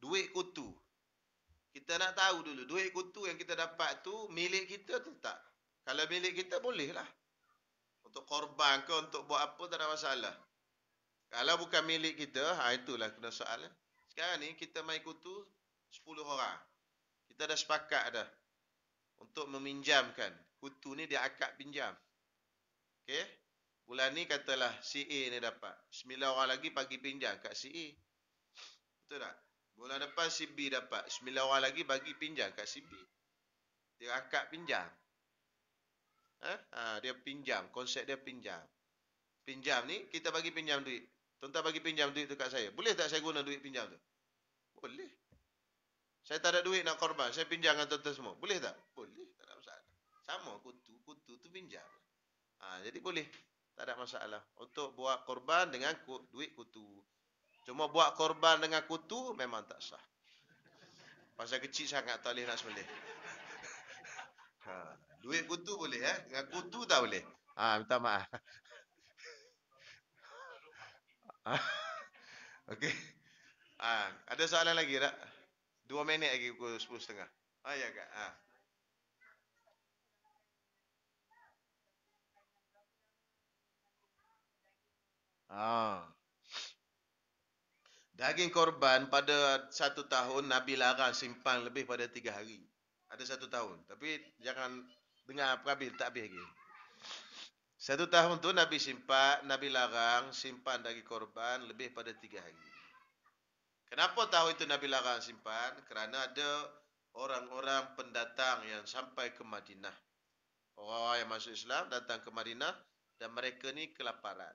duit kutu. Kita nak tahu dulu, duit kutu yang kita dapat tu, milik kita tu tak? Kalau milik kita, boleh lah. Untuk korban ke, untuk buat apa, tak ada masalah. Kalau bukan milik kita, itulah kena soal. Sekarang ni, kita main kutu 10 orang. Kita dah sepakat dah. Untuk meminjamkan. Kutu ni dia akad pinjam. Okey? Bulan ni katalah si A ni dapat. 9 orang lagi bagi pinjam kat si A. Betul tak? Bulan depan si B dapat. 9 orang lagi bagi pinjam kat si B. Dia akad pinjam. Dia pinjam. Konsep dia pinjam. Pinjam ni, kita bagi pinjam duit. Tuan-tuan bagi pinjam duit tu kat saya. Boleh tak saya guna duit pinjam tu? Boleh. Saya tak ada duit nak korban. Saya pinjam dengan tuan-tuan semua. Boleh tak? Boleh. Tak ada masalah. Sama kutu. Kutu tu pinjam. Jadi boleh. Tak ada masalah. Untuk buat korban dengan duit kutu. Cuma buat korban dengan kutu memang tak sah. Pasal kecil sangat tak boleh nak sembelih. Duit kutu boleh dengan kutu tak boleh. Minta maaf. Okey. Ada soalan lagi tak? 2 minit lagi pukul 10.30. Ya kak. Daging korban pada 1 tahun Nabi larang simpan lebih pada 3 hari. Ada 1 tahun. Tapi jangan dengar habis, tak habis lagi. 1 tahun tu Nabi larang simpan daging korban lebih pada 3 hari. Kenapa tahu itu Nabi larang simpan? Kerana ada orang-orang pendatang yang sampai ke Madinah. Orang yang masuk Islam datang ke Madinah dan mereka ni kelaparan.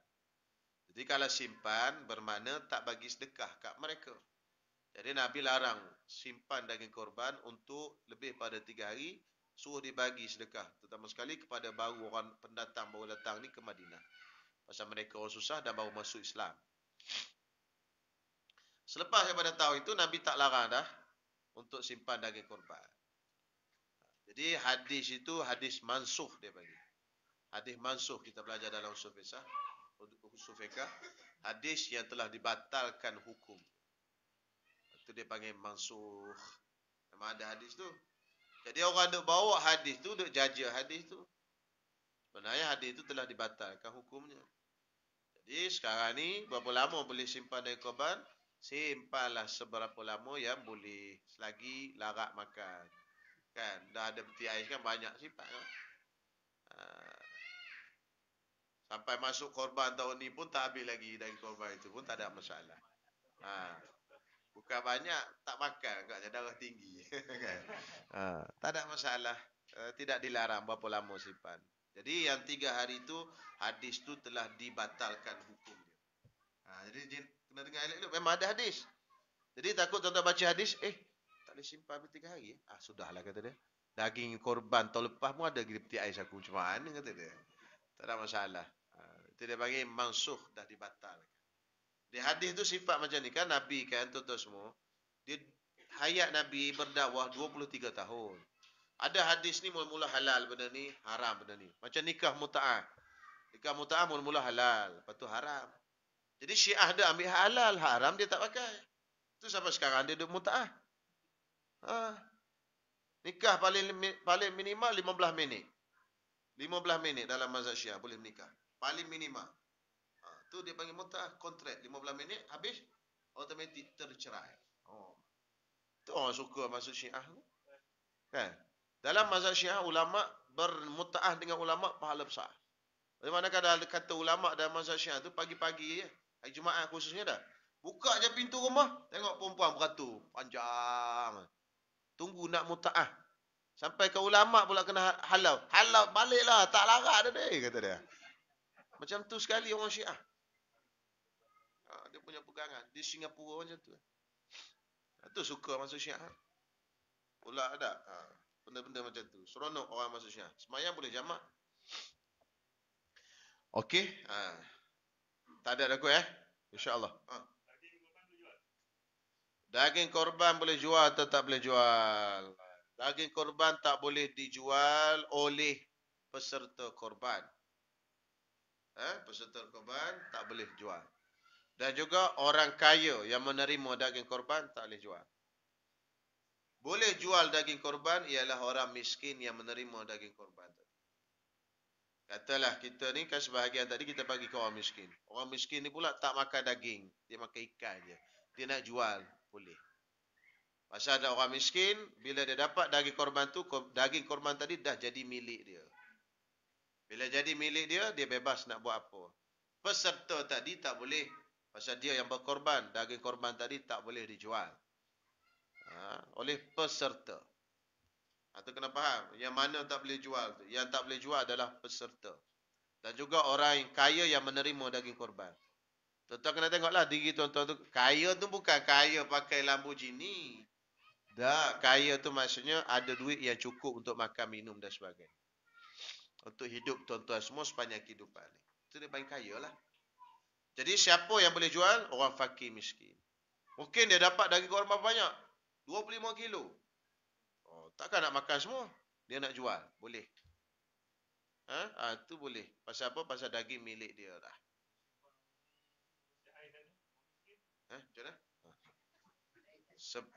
Jadi kalau simpan bermakna tak bagi sedekah kat mereka. Jadi Nabi larang simpan daging korban untuk lebih pada 3 hari, suruh dibagi sedekah. Terutama sekali kepada orang pendatang baru datang ni ke Madinah. Pasal mereka orang susah dan baru masuk Islam. Selepas daripada tahu itu, Nabi tak larang dah untuk simpan daging korban. Jadi hadis itu hadis mansuh dia bagi. Hadis mansuh kita belajar dalam usul fiqh. Hadis yang telah dibatalkan hukum. Itu dia panggil mansuh. Memang ada hadis tu. Jadi orang duk bawa hadis tu, duk jaja hadis tu. Sebenarnya hadis tu telah dibatalkan hukumnya. Jadi sekarang ni berapa lama boleh simpan daging korban? Simpanlah seberapa lama yang boleh selagi larat makan. Kan, dah ada peti ais kan banyak sifat kan. Sampai masuk korban tahun ni pun tak habis lagi dari korban itu pun tak ada masalah. Ha. Bukan banyak, tak makan agaknya darah tinggi. Kan? Tak ada masalah. Tidak dilarang berapa lama simpan. Jadi yang 3 hari itu hadis tu telah dibatalkan hukumnya. Jadi kena dengar elok-elok. Memang ada hadis. Jadi takut tuan-tuan baca hadis, tak boleh simpan sampai 3 hari. Sudahlah kata dia. Daging korban tahun lepas pun ada di peti ais aku. Macam mana kata dia. Tak ada masalah. Itu dia bagi mansuh dah dibatalkan. Di hadis tu sifat macam ni kan Nabi kan tuan-tuan semua. Dia hayat Nabi berdakwah 23 tahun. Ada hadis ni mula-mula halal benda ni, haram benda ni. Macam nikah muta'ah. Nikah muta'ah mula-mula halal, lepas tu haram. Jadi Syiah dia ambil halal, haram dia tak pakai. Tu sampai sekarang dia duduk muta'ah. Nikah paling minimal 15 minit. 15 minit dalam mazhab Syiah boleh menikah. Paling minimal. Tu dia panggil muta'ah, kontrak 15 minit habis automatik tercerai. Tu orang suka masuk Syiah tu. Kan? Dalam mazhab Syiah ulama bermuta'ah dengan ulama pahala besar. Bagaimana kadang kata ulama dalam mazhab Syiah tu pagi-pagi hari Jumaat khususnya dah. Buka je pintu rumah, tengok perempuan beratur panjang. Tunggu nak muta'ah. Sampai ke ulama pula kena halau. Halau baliklah, tak larat dia kata dia. Macam tu sekali orang Syiah. Dia punya pegangan di Singapura macam tu. Tu suka masuk Syiah. Pula ada. Benda-benda macam tu. Seronok orang masuk Syiah. Semayang boleh jamak. Okey. Tak ada aku InsyaAllah. Daging korban boleh jual atau tak boleh jual? Daging korban tak boleh dijual oleh peserta korban. Peserta korban tak boleh jual. Dan juga orang kaya yang menerima daging korban tak boleh jual. Boleh jual daging korban ialah orang miskin yang menerima daging korban. Katalah kita ni kan sebahagian tadi kita bagi ke orang miskin. Orang miskin ni pula tak makan daging. Dia makan ikan je. Dia nak jual. Boleh. Pasal ada orang miskin, bila dia dapat daging korban tu, daging korban tadi dah jadi milik dia. Bila jadi milik dia, dia bebas nak buat apa. Peserta tadi tak boleh. Pasal dia yang berkorban, daging korban tadi tak boleh dijual. Oleh peserta. Itu kena faham. Yang mana tak boleh jual tu. Yang tak boleh jual adalah peserta. Dan juga orang yang kaya yang menerima daging korban. Tuan-tuan kena tengoklah diri tuan-tuan tu. Kaya tu bukan kaya pakai Lamborghini. Dah, kaya tu maksudnya ada duit yang cukup untuk makan, minum dan sebagainya. Untuk hidup tuan-tuan semua sepanjang kehidupan ni. Itu dia paling kaya lah. Jadi siapa yang boleh jual? Orang fakir miskin. Mungkin dia dapat daging korban banyak. 25 kilo. Takkan nak makan semua. Dia nak jual. Boleh. Itu boleh. Pasal apa? Pasal daging milik dia dah. Macam mana?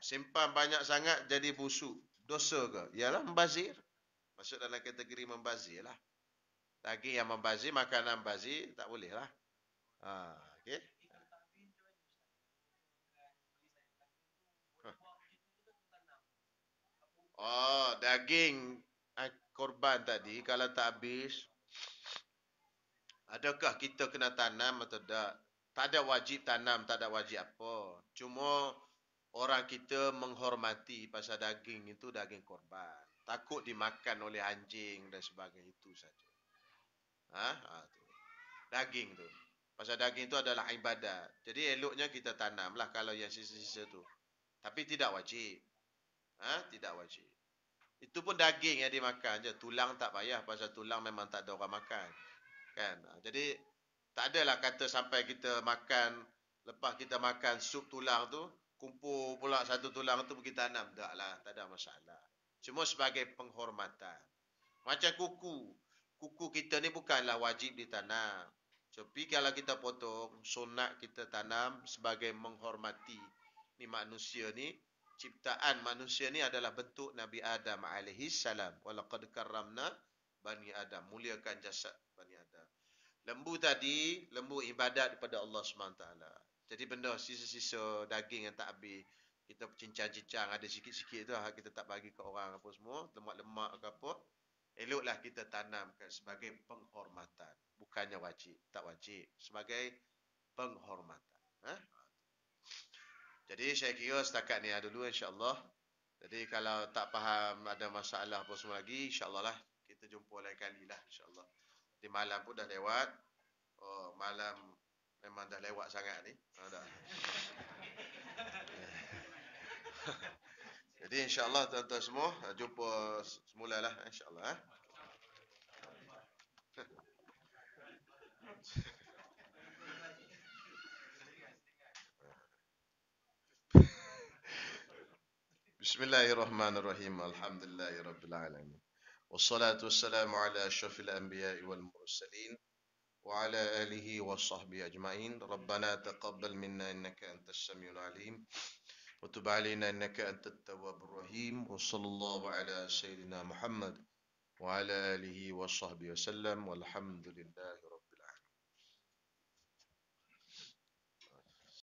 Simpan banyak sangat jadi busuk. Dosa ke? Yalah membazir. Masuk dalam kategori membazir lah. Daging yang membazir, makanan membazir, tak boleh lah. Okay. Daging korban tadi, kalau tak habis, adakah kita kena tanam atau tak? Tak ada wajib tanam, tak ada wajib apa. Cuma orang kita menghormati pasal daging itu daging korban. Takut dimakan oleh anjing dan sebagainya, itu saja. Tu. Daging tu. Pasal daging tu adalah ibadat. Jadi eloknya kita tanamlah kalau yang sisa-sisa tu. Tapi tidak wajib. Tidak wajib. Itu pun daging yang dimakan je. Tulang tak payah pasal tulang memang tak ada orang makan. Kan? Jadi tak adalah kata sampai kita makan, lepas kita makan sup tulang tu, kumpul pula satu tulang tu pergi tanam. Tak lah, tak ada masalah. Cuma sebagai penghormatan. Macam kuku. Kuku kita ni bukanlah wajib ditanam. Tapi kalau kita potong, sunat kita tanam sebagai menghormati ni manusia ni. Ciptaan manusia ni adalah bentuk Nabi Adam alaihi salam. Walaqad karramna Bani Adam. Muliakan jasad Bani Adam. Lembu tadi, lembu ibadat kepada Allah SWT. Jadi benda sisa-sisa daging yang tak habis. kita cincang-cincang ada sikit-sikit tu kita tak bagi ke orang apa semua, lemak-lemak ke apa. Eloklah kita tanamkan sebagai penghormatan, bukannya wajib, tak wajib, sebagai penghormatan. Ha? Jadi saya kira setakat ni dulu insya-Allah. Jadi kalau tak faham ada masalah apa semua lagi, insya-Allah lah kita jumpa lain kali lah insya-Allah. Di malam pun dah lewat. Oh, malam memang dah lewat sangat ni. Dah. Jadi insya-Allah tuan-tuan semua jumpa semula lah insya-Allah. Bismillahirrahmanirrahim. Alhamdulillahirabbil alamin. Wassalatu wassalamu ala asyrafil anbiya'i wal mursalin wa ala alihi washabbihi ajma'in. Rabbana taqabbal minna innaka antas samiul alim wa tub alaina innaka antat tawwabur rahim. Wa sallallahu ala sayyidina Muhammad wa ala alihi washabbihi wasallam. Walhamdulillah.